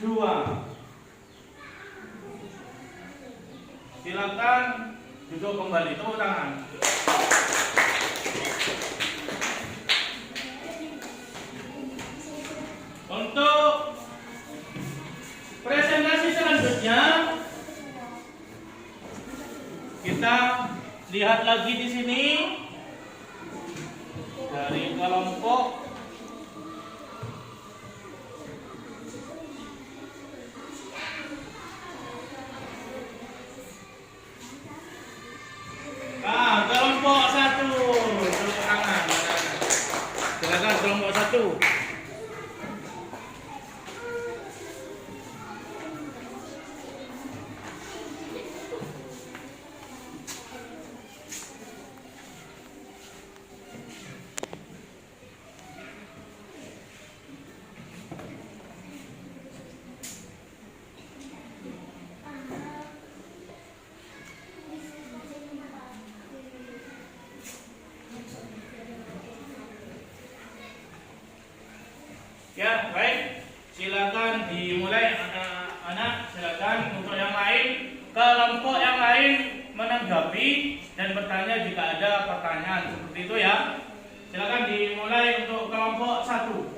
2. Silakan duduk kembali, tepuk tangan. Untuk presentasi selanjutnya kita lihat lagi di sini dari kelompok kelompok 1. Tepuk tangan. Silakan kelompok 1. Ya, baik. Silakan dimulai anak-anak. Silakan untuk yang lain, kelompok yang lain menanggapi dan bertanya jika ada pertanyaan seperti itu ya. Silakan dimulai untuk kelompok 1.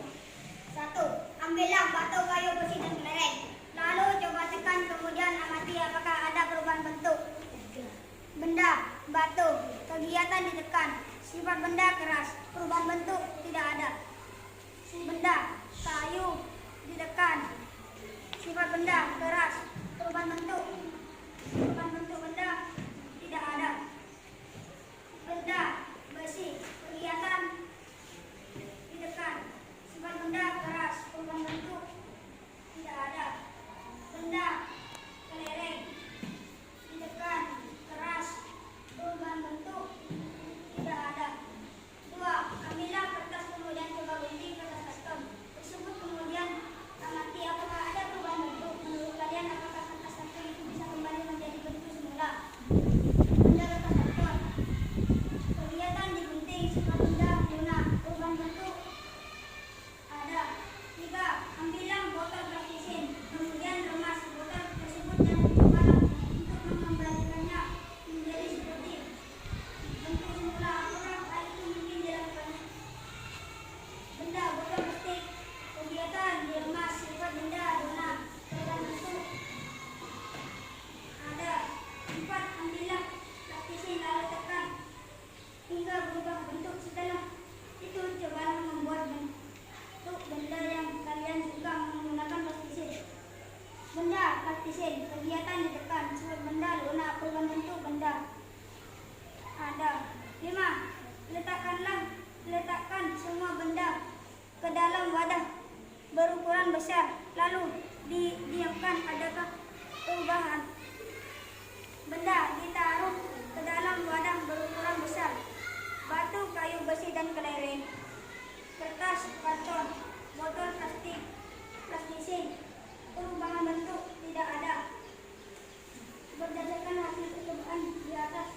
1. ambillah batu, kayu, besi, dan kelereng. Lalu coba tekan, kemudian amati apakah ada perubahan bentuk. Benda, batu, kegiatan ditekan. Sifat benda keras, perubahan bentuk tidak ada. Benda, kayu, ditekan. Sifat benda keras, perubahan bentuk. Perubahan bentuk benda tidak ada. Benda, besi, kegiatan ditekan. Sifat benda keras, perubahan bentuk tidak ada. Benda, kelereng, ditekan, keras, perubahan bentuk tidak ada. 2. Ambillah kertas kemudian coba gunting kertas custom tersebut, kemudian amati apakah ada perubahan bentuk. Menurut kalian apakah kertas custom itu bisa kembali menjadi bentuk semula? Benda kertas custom, kegiatan digunting. Sifat benda lunak, perubahan bentuk ada. 3. Ambillah botol plastisin, kemudian remas botol tersebut dan coba untuk mengembalikannya menjadi seperti bentuk semula. Apakah hal itu mungkin dilakukan? Benda botol plastik, kegiatan diremas. Sifat benda lunak, perubahan bentuk ada. 4. Ambillah plastisin lalu tekan hingga berubah bentuk. Setelah itu cobalah membuat bentuk benda yang kalian suka menggunakan plastisin. Benda plastisin, kegiatan ditekan. Sifat benda lunak, perubahan bentuk benda ada. 5. Letakkan semua benda ke dalam wadah berukuran besar, lalu didiamkan. Adakah perubahan? Benda ditaruh ke dalam wadah berukuran besar. Batu, kayu, besi, dan kelereng. Kertas, karton, botol plastik, plastisin. Perubahan bentuk tidak ada. Berdasarkan hasil percobaan di atas.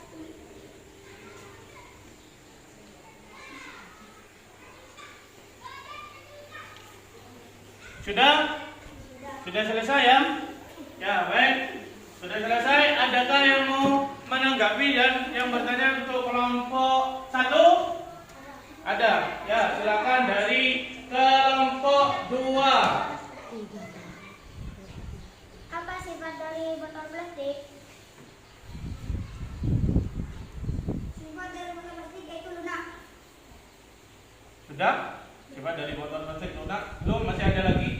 Sudah? Sudah selesai ya? Ya, baik. Sudah selesai. Adakah yang mau menanggapi dan yang bertanya untuk kelompok 1? Ada. Ya, silakan dari kelompok 2. Apa sifat dari botol plastik? Sifat dari botol plastik yaitu lunak. Sudah? Sifat dari botol plastik lunak. Belum, masih ada lagi?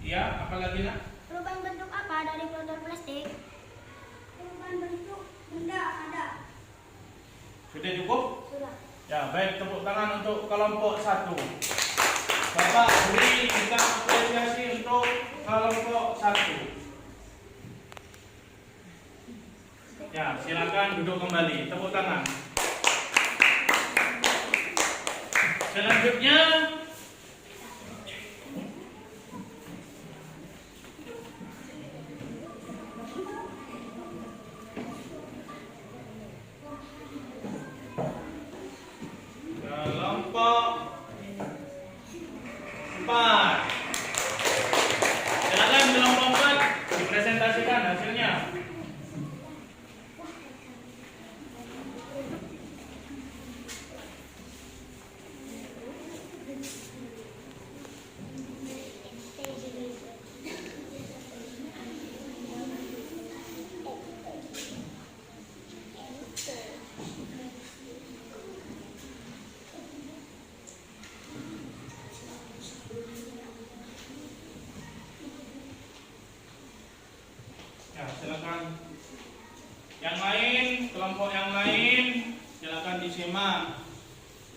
Iya, apa lagi nak? Perubahan bentuk apa dari botol plastik? Perubahan bentuk benda ada. Sudah cukup? Sudah. Ya, baik, tepuk tangan untuk kelompok 1. Bapak beri kita apresiasi untuk kelompok 1. Ya, silakan duduk kembali. Tepuk tangan. Selanjutnya kelompok 4. Silakan kelompok 4 dipresentasikan hasilnya. Ya, silakan. Yang lain, kelompok yang lain, silakan disimak.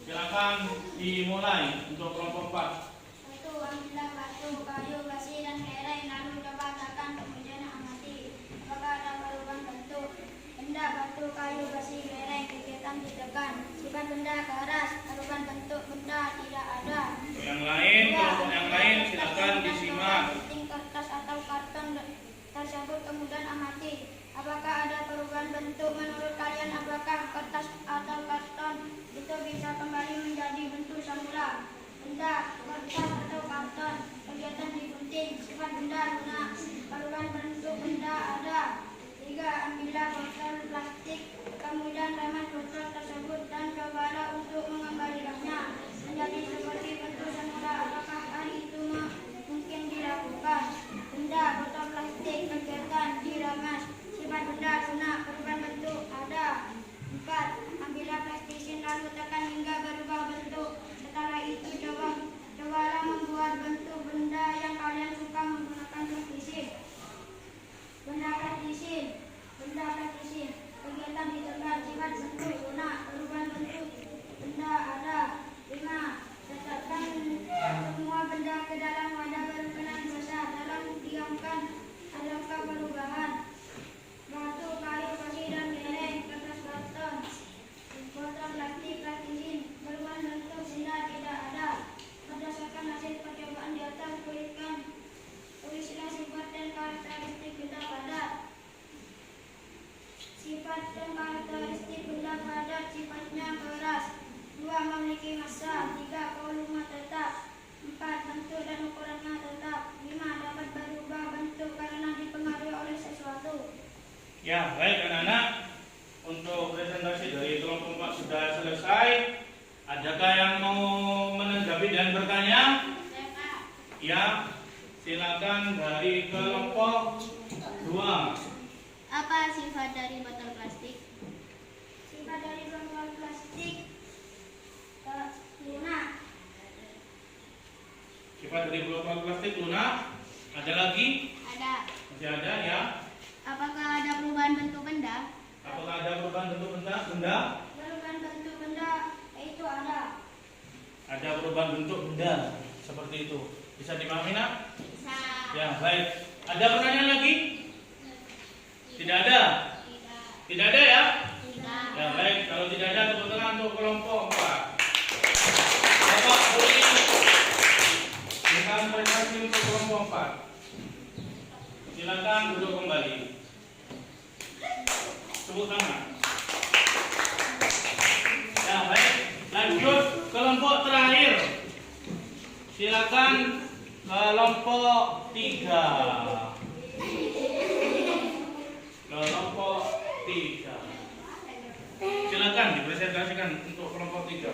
Silakan dimulai untuk kelompok 4. 1. Ambillah batu, kayu, besi, dan kelereng, lalu coba tekan, kemudian amati apakah ada perubahan bentuk. Benda batu, kayu, besi, kelereng, kegiatan ditekan. Sifat benda keras, perubahan bentuk benda tidak ada. Yang lain, kelompok yang lain, silakan disimak. Gunting kertas atau karton tersebut, kemudian amati apakah ada perubahan bentuk. Menurut kalian apakah kertas atau karton itu bisa kembali menjadi bentuk semula? Benda kertas atau karton, kegiatan digunting. Sifat benda lunak, perubahan bentuk benda ada. 3. Ambillah botol plastik, kemudian remas botol tersebut dan cobalah untuk mengembalikannya menjadi seperti bentuk semula. Apakah hal itu mungkin massa. 3. Volume tetap. 4. Bentuk dan ukurannya tetap. 5. Dapat berubah bentuk karena dipengaruhi oleh sesuatu. Ya, baik anak-anak. Untuk presentasi dari kelompok 4 sudah selesai. Adakah yang mau menanggapi dan bertanya? Ya, silakan dari kelompok 2. Apa sifat dari botol plastik? Sifat dari botol plastik lunak. Sifat dari botol plastik lunak. Ada lagi? Ada. Masih ada ya? Apakah ada perubahan bentuk benda? Apakah ada perubahan bentuk benda? Perubahan bentuk benda itu ada. Ada perubahan bentuk benda seperti itu. Bisa dipahami nak? Bisa. Ya, baik. Ada pertanyaan lagi? Tidak ada? Tidak ada ya? Tidak. Ya, baik. Kalau tidak ada, tepuk tangan untuk kelompok 4. Bapak boleh berikan prestasi untuk kelompok 4. Silakan duduk kembali. Tepuk tangan. Ya, baik. Lanjut kelompok terakhir. Silakan kelompok 3. Kelompok 3. Silakan dipresentasikan untuk kelompok 3.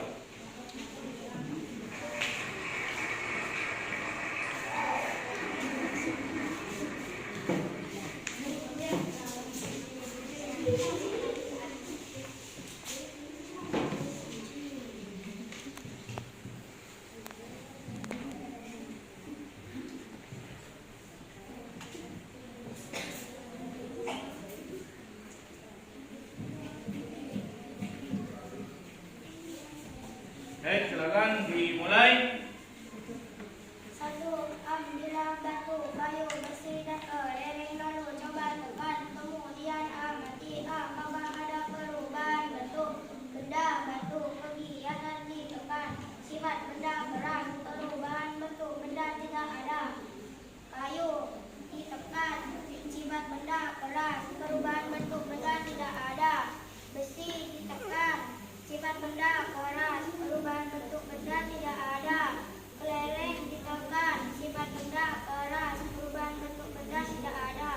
Baik, silakan dimulai. 1. Ambillah batu, kayu, besi, dan lereng lalu coba tekan. Kemudian amati apakah ada perubahan bentuk benda. Batu kegiatan ditekan. Sifat benda keras. Perubahan bentuk benda tidak ada. Kayu ditekan. Sifat benda keras. Perubahan bentuk benda tidak ada. Besi ditekan. Sifat benda keras. Perubahan bentuk benda tidak ada. Kelereng ditekan. Sifat benda keras. Perubahan bentuk benda tidak ada.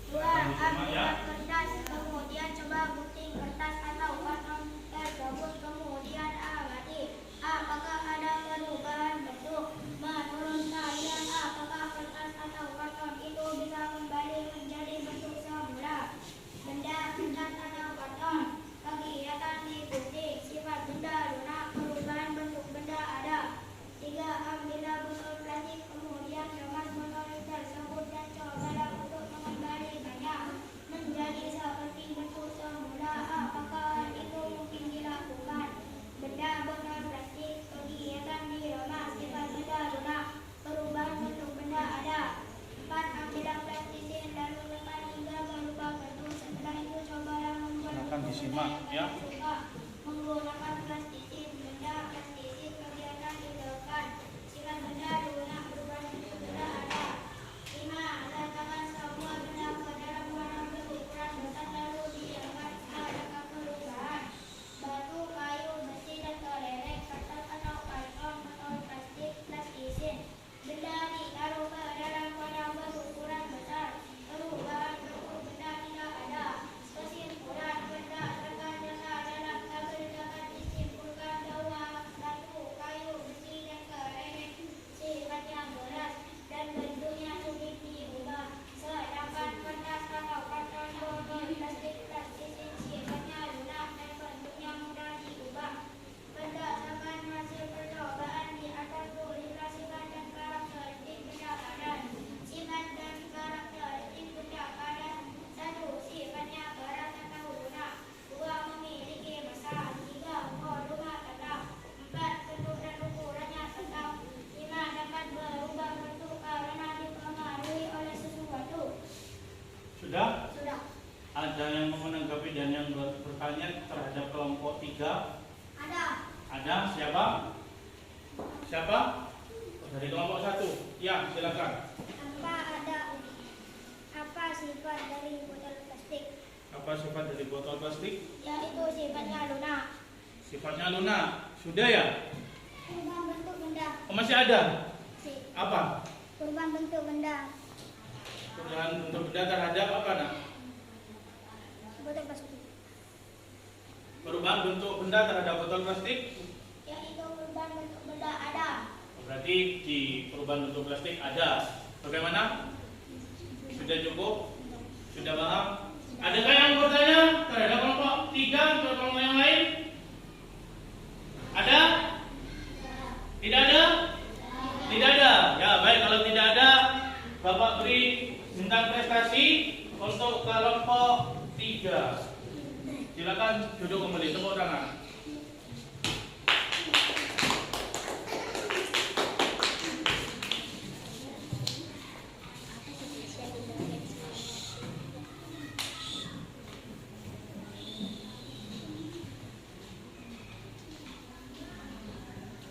2. Ambillah kertas, kemudian coba gunting kertas atau karton tersebut. Kemudian amati apakah ada perubahan bentuk. Menurut kalian, apakah kertas atau karton itu bisa kembali menjadi bentuk semula? Benda, kertas atau karton. Kegiatan digunting. Sifat benda lunak. Perubahan bentuk benda ada. 3. Ambillah botol plastik, kemudian kemas botol tersebut dan cobalah untuk mengembalikannya menjadi seperti bentuk semula. Apakah hal itu mungkin dilakukan? Benda botol plastik. Kegiatan diremas. Sifat benda lunak. Perubahan bentuk benda ada. 4. Ambillah plastisin lalu tekan hingga berubah bentuk. Setelah itu cobalah membuat Silakan bentuk disimak, benda ya. yang suka. Menggunakan plastisin. Benda plastisin kegiatan ditekan. Sifat benda lunak. Perubahan bentuk benda ada. 5. Letakkan semua benda ke dalam wadah berukuran besar lalu diangkat. Adakah perubahan? Batu, kayu, besi, dan kelereng, kertas atau karton, botol plastik, plastisin. Benda ditaruh ke dalam wadah berukuran besar. Perubahan bentuk benda tidak ada. Kesimpulan, berdasarkan data dalam tabel dapat disimpulkan bahwa batu, kayu, besi, dan kelereng sifatnya berat dan bentuknya sulit diubah. Sedangkan kertas atau karton, botol plastik, plastisin sifatnya lunak dan bentuknya mudah diubah. Berdasarkan hasil percobaan di atas, tulislah sifat dan karakteristik benda padat. Sifat dan karakteristik benda padat. 1. Sifatnya keras atau lunak. 2. Memiliki massa. 3. Volume tetap. 4. Bentuk dan ukurannya tetap. 5. Dapat berubah bentuk karena dipengaruhi oleh sesuatu. Sudah? Sudah. Ada yang mau menanggapi dan yang bertanya terhadap kelompok 3? Ada. Ada? Siapa? Siapa? Dari kelompok 1. Ya, silakan. Apa sifat dari botol plastik? Apa sifat dari botol plastik? Yaitu sifatnya lunak. Sifatnya lunak. Sudah ya? Oh, masih ada? Apa? Perubahan bentuk benda. Perubahan bentuk benda terhadap apa, Nak? Botol plastik. Perubahan bentuk benda terhadap botol plastik? Yaitu perubahan bentuk benda ada. Berarti di perubahan bentuk plastik ada. Bagaimana? Sudah cukup? Sudah paham? Adakah yang bertanya terhadap kelompok 3 atau kelompok yang lain? Ada? Tidak ada? Tidak ada. Ya, baik, kalau tidak ada, Bapak beri bintang prestasi untuk kelompok 3. Silakan duduk kembali, tepuk tangan.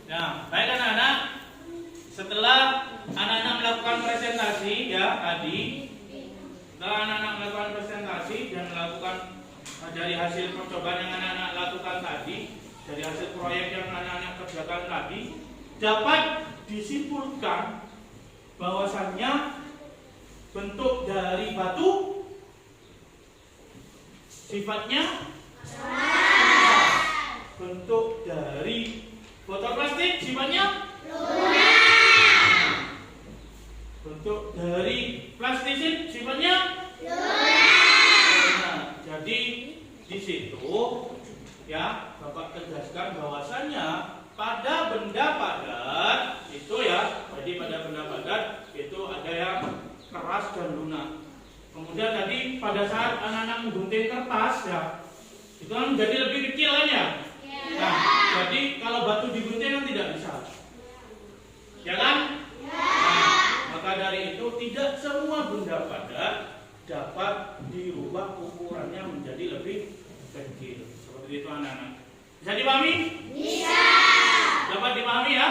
Nah, baik anak-anak. Setelah anak-anak melakukan presentasi ya tadi, setelah anak-anak melakukan presentasi dan melakukan dari hasil percobaan yang anak-anak lakukan tadi, dari hasil proyek yang anak-anak kerjakan tadi, dapat disimpulkan bahwasannya bentuk dari batu sifatnya bentuk dari botol plastik sifatnya bentuk dari plastisin sifatnya nah, jadi di situ ya Bapak tegaskan bahwasannya pada benda padat itu ya, jadi pada benda padat itu ada yang keras dan lunak. Kemudian tadi pada saat anak-anak menggunting kertas ya, itu kan menjadi lebih kecil kan ya. Nah, jadi kalau batu digunting kan tidak bisa, ya kan? Nah, maka dari itu tidak semua benda padat dapat dirubah ukurannya menjadi lebih kecil. Seperti itu anak-anak. Bisa dipahami? Bisa. Dapat dipahami ya?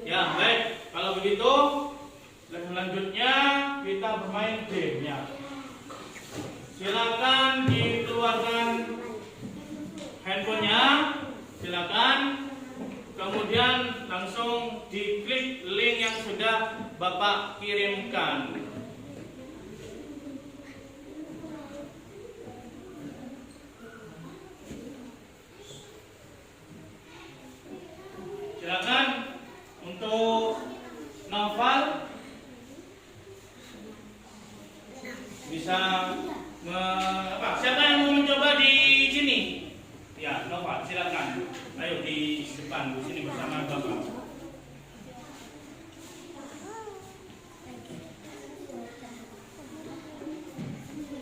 Ya, baik. Kalau begitu, selanjutnya kita bermain gamenya. Silakan dikeluarkan handphonenya. Silakan. Kemudian langsung diklik link yang sudah Bapak kirimkan. Silakan untuk Noval bisa siapa yang mau mencoba di sini? Ya, Noval, silakan. Ayo di depan di sini bersama Bapak.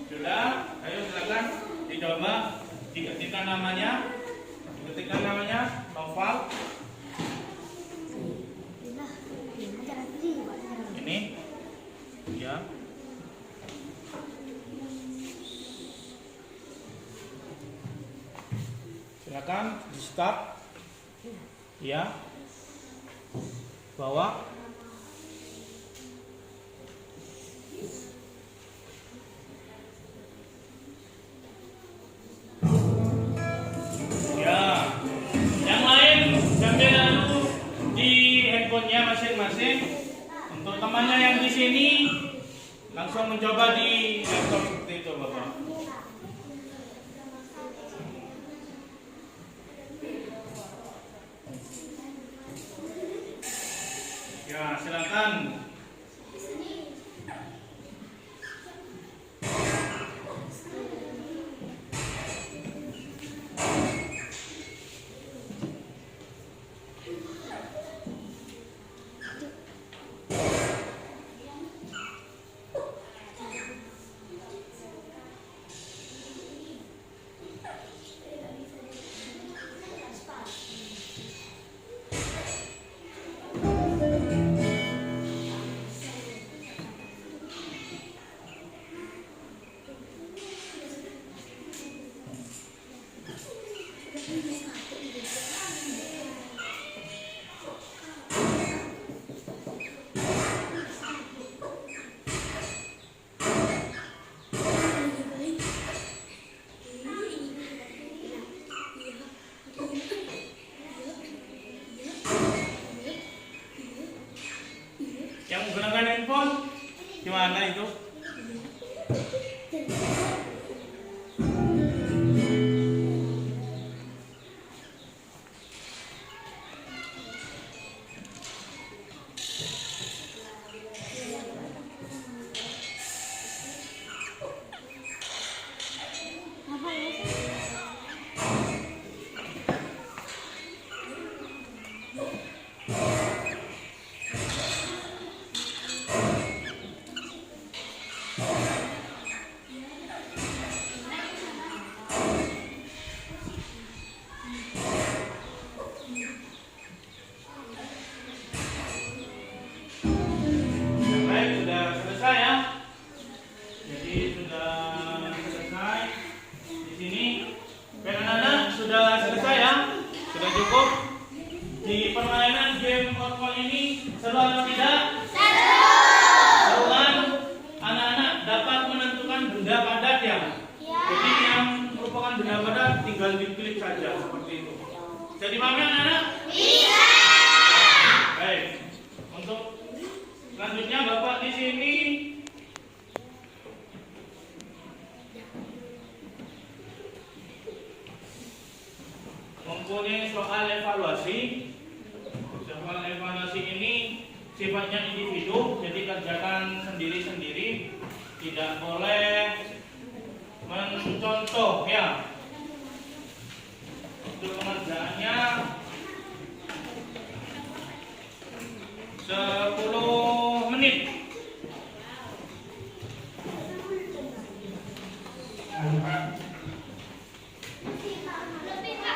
Sudah, ayo silakan dicoba diketikkan namanya. Diketikkan namanya Noval. Ini ya. Silakan di start. Ya. Bawa. Ya. Yang lain sambil lalu di handphonenya masing-masing. Untuk temannya yang di sini langsung mencoba di laptop seperti itu, Bapak. Ya, silakan. menggunakan handphone gimana itu? Baik, sudah selesai ya. Jadi sudah selesai di sini. Baik anak-anak, sudah selesai ya. Sudah cukup. Di permainan game Orpol ini seru atau tidak? Seru kan? Anak-anak dapat menentukan benda padat ya. Jadi yang merupakan benda padat tinggal diklik saja seperti itu. Jadi paham ya anak-anak? Bisa. Baik. Untuk selanjutnya Bapak di sini mempunyai soal evaluasi. Soal evaluasi ini sifatnya individu, jadi kerjakan sendiri-sendiri, tidak boleh mencontoh ya. Untuk pengerjaannya 10 menit.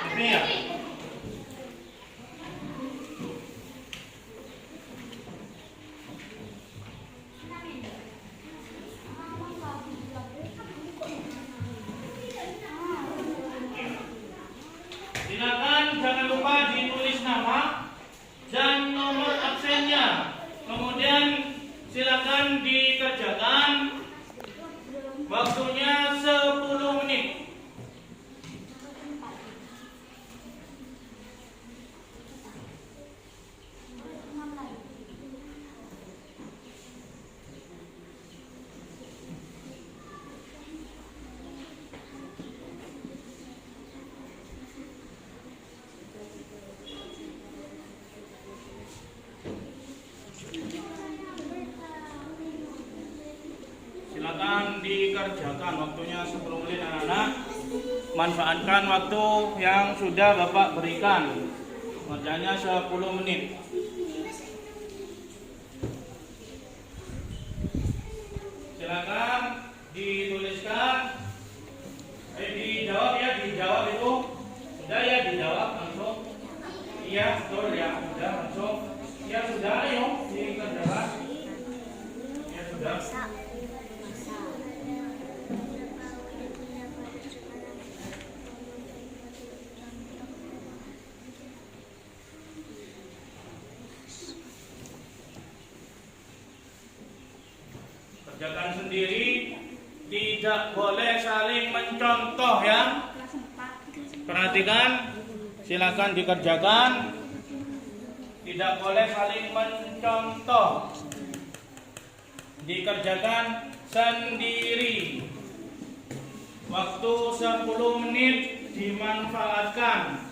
Lebih ya? Silakan jangan lupa ditulis nama dan nomor absennya. Kemudian silakan dikerjakan. Waktunya 10 menit. Silakan dikerjakan, waktunya 10 menit anak-anak. Manfaatkan waktu yang sudah Bapak berikan. Kerjanya 10 menit. Silakan dituliskan. Dijawab ya, dijawab itu. Sudah ya, dijawab langsung. Iya, betul ya, sudah langsung. Ya sudah, ayo dikerjakan. Ya sudah. Kerjakan sendiri, tidak boleh saling mencontoh ya. Perhatikan, silakan dikerjakan. Tidak boleh saling mencontoh. Dikerjakan sendiri. Waktu 10 menit dimanfaatkan.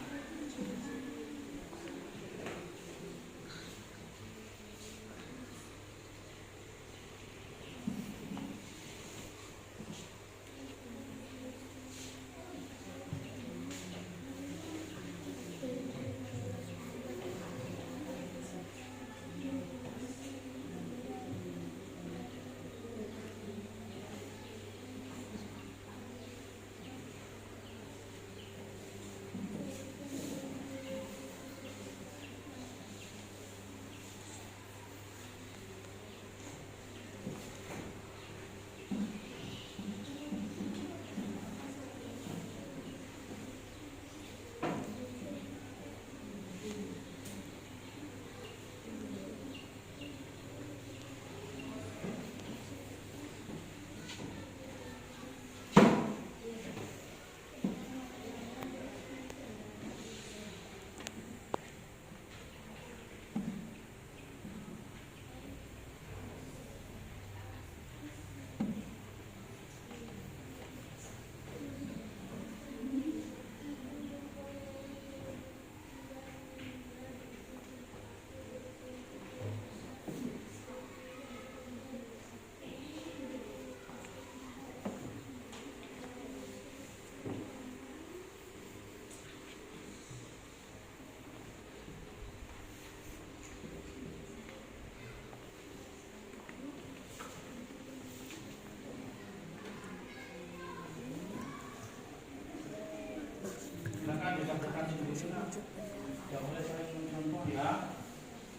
Tidak boleh saling mencontoh ya,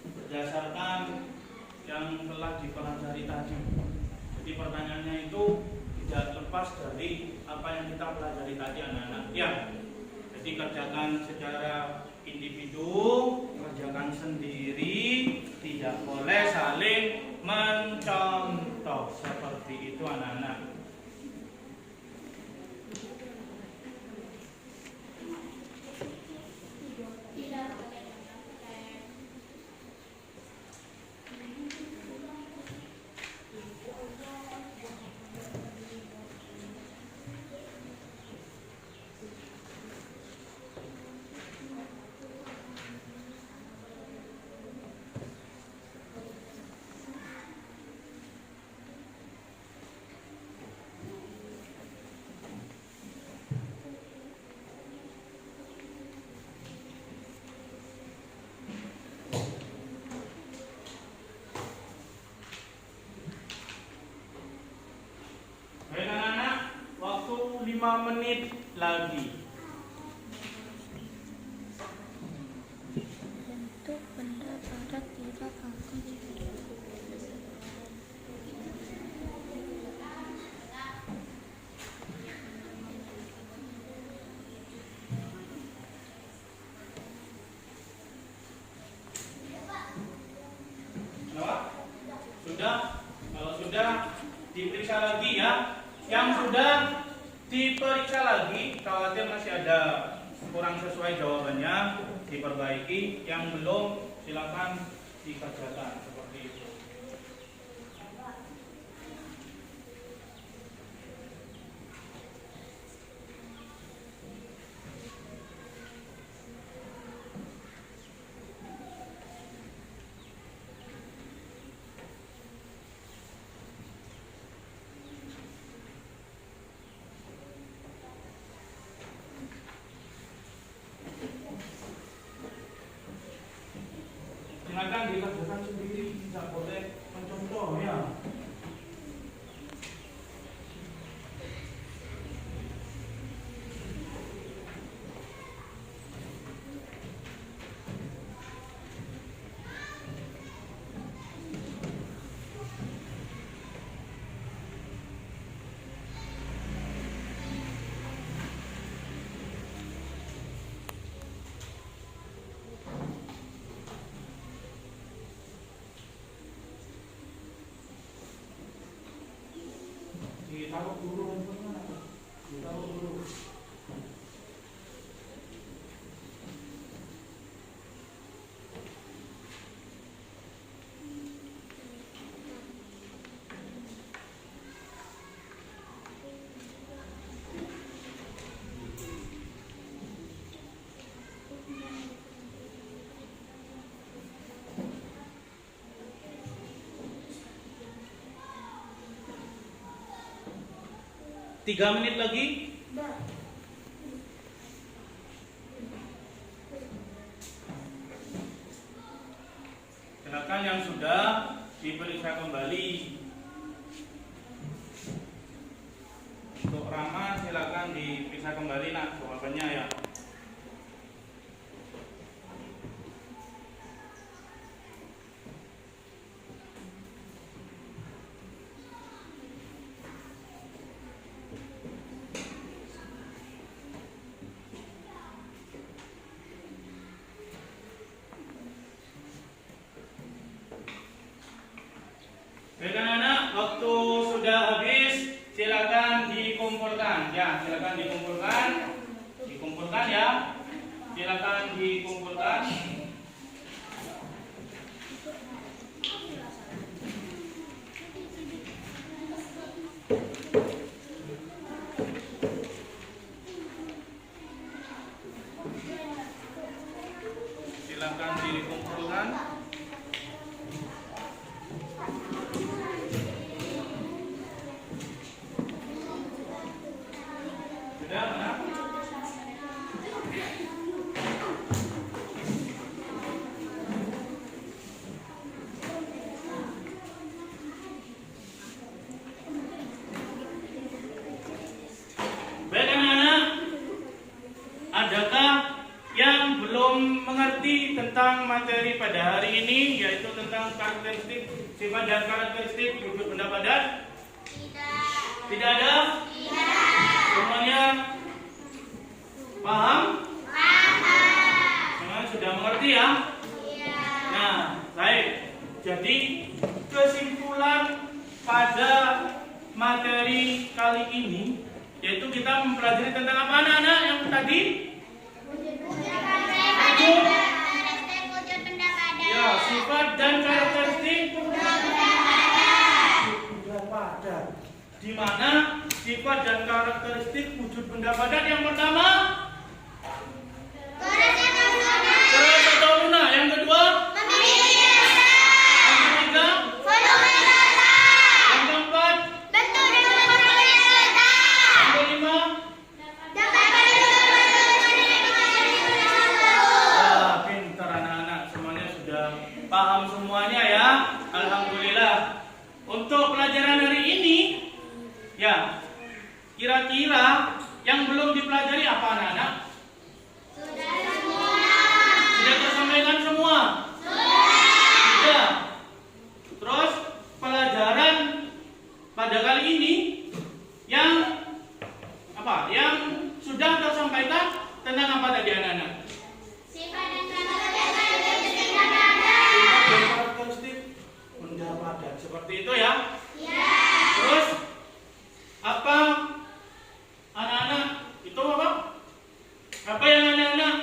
berdasarkan yang telah dipelajari tadi. Jadi pertanyaannya itu tidak lepas dari apa yang kita pelajari tadi anak-anak ya. Jadi kerjakan secara individu, kerjakan sendiri, tidak boleh saling mencontoh. Seperti itu anak-anak. Baik anak-anak, waktu 5 menit lagi. Bentuk benda pada tidak akan Kenapa? Sudah? Kalau sudah diperiksa lagi ya. Yang sudah diperiksa lagi, khawatir masih ada kurang sesuai jawabannya, diperbaiki. Yang belum silakan dikerjakan seperti itu. Silakan dikerjakan sendiri, tidak boleh mencontoh ya. Ditaruh dulu handphonenya, ditaruh dulu. Tiga menit lagi. Silakan yang sudah diperiksa kembali. Untuk Rama silakan diperiksa kembali nak jawabannya ya. Baik anak-anak, waktu sudah habis, silakan dikumpulkan. Ya, silakan dikumpulkan. Dikumpulkan ya. Silakan dikumpulkan. Silakan dikumpulkan. Sudah, mana? materi pada hari ini, yaitu tentang karakteristik sifat dan karakteristik wujud benda padat? Tidak ada? Semuanya paham? Semuanya sudah mengerti ya? Nah, baik. Jadi kesimpulan pada materi kali ini yaitu kita mempelajari tentang apa anak-anak yang tadi? Ya, sifat dan karakteristik benda padat. Di mana sifat dan karakteristik wujud benda padat yang pertama? Keras atau lunak. Yang kedua? Yang ketiga? Yang keempat? Yang kelima? Pintar anak-anak, semuanya sudah paham semuanya ya. Alhamdulillah. Untuk pelajaran hari ini, ya, kira-kira yang belum dipelajari apa anak-anak? Sudah tersampaikan semua? Sudah. Terus pelajaran pada kali ini yang apa? Yang sudah tersampaikan tentang apa tadi anak-anak? Sifat dan karakteristik benda padat. Seperti itu ya? Terus apa anak-anak itu apa? Apa yang anak-anak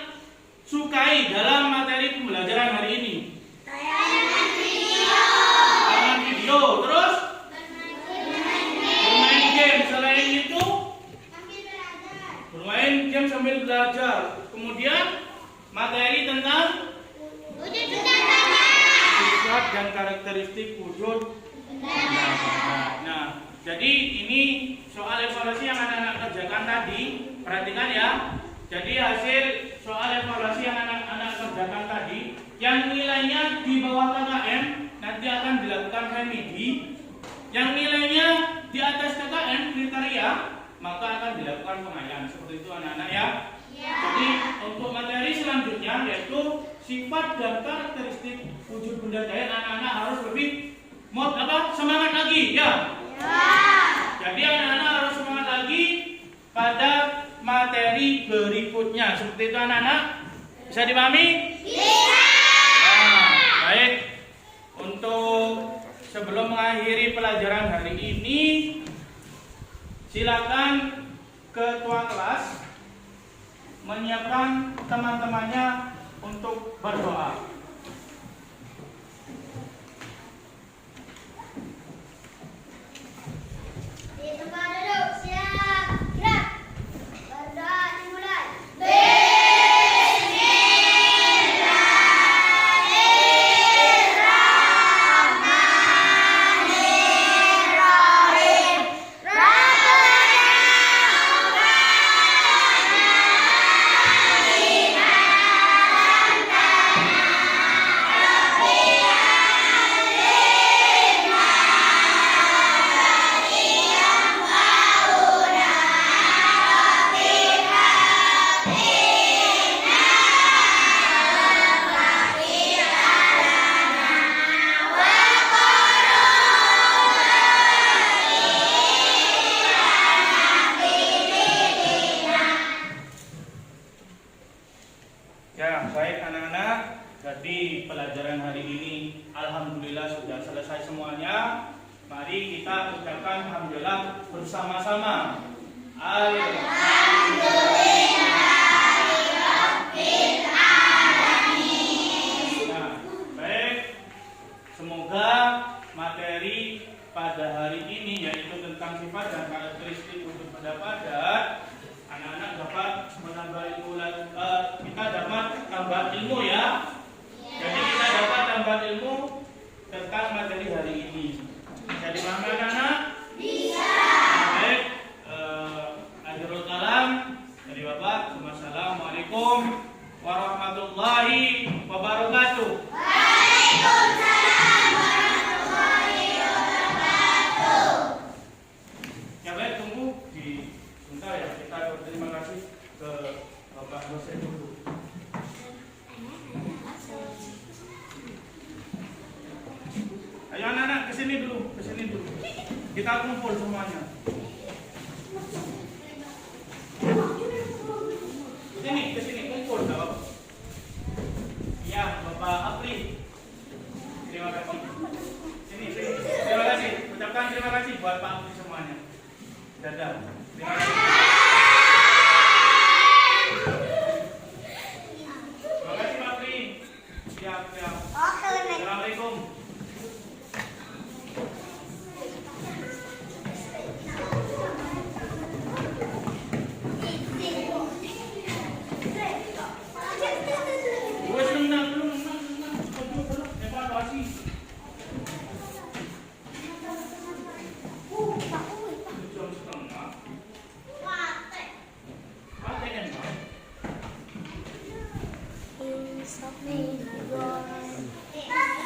sukai dalam materi pembelajaran hari ini? Tayangan video. Terus bermain game. Selain itu bermain game sambil belajar. Kemudian materi tentang sifat dan karakteristik wujud benda padat. Nah, jadi ini soal evaluasi yang anak-anak kerjakan tadi. Perhatikan ya. Jadi hasil soal evaluasi yang anak-anak kerjakan tadi, yang nilainya di bawah KKM nanti akan dilakukan remedi. Yang nilainya di atas KKM kriteria, maka akan dilakukan pengayaan. Seperti itu anak-anak ya. Jadi untuk materi selanjutnya yaitu sifat dan karakteristik wujud benda cair, anak-anak harus lebih semangat lagi ya. Jadi anak-anak harus semangat lagi pada materi berikutnya. Seperti itu anak-anak. Bisa dipahami? Bisa. Nah, baik. Untuk sebelum mengakhiri pelajaran hari ini, silakan ketua kelas menyiapkan teman-temannya untuk berdoa. Ya, baik anak-anak. Jadi pelajaran hari ini alhamdulillah sudah selesai semuanya. Mari kita ucapkan alhamdulillah bersama-sama. Nah, baik. Semoga materi pada hari ini yaitu tentang sifat dan karakteristik wujud benda padat, anak-anak dapat menambah ilmu, kita dapat tambah ilmu ya. Jadi kita dapat tambah ilmu tentang materi hari ini. Bisa dipahami anak-anak? Bisa. Baik. Akhirul kalam dari Bapak. Wassalamualaikum warahmatullahi wabarakatuh. Waalaikumsalam warahmatullahi wabarakatuh. Ya baik, tunggu di sebentar ya. Kita berterima kasih ke Bapak dosen dulu. Ayo anak-anak kesini dulu, kesini dulu. Kita kumpul semuanya. Kesini kumpul, Bapak. Ya, Bapak Apri. Terima kasih. Sini. Terima kasih. Ucapkan terima kasih buat Pak Apri semuanya. Dadah. Terima kasih. Terima kasih Pak Apri. Siap. Assalamualaikum. Gue senang. Evaluasi.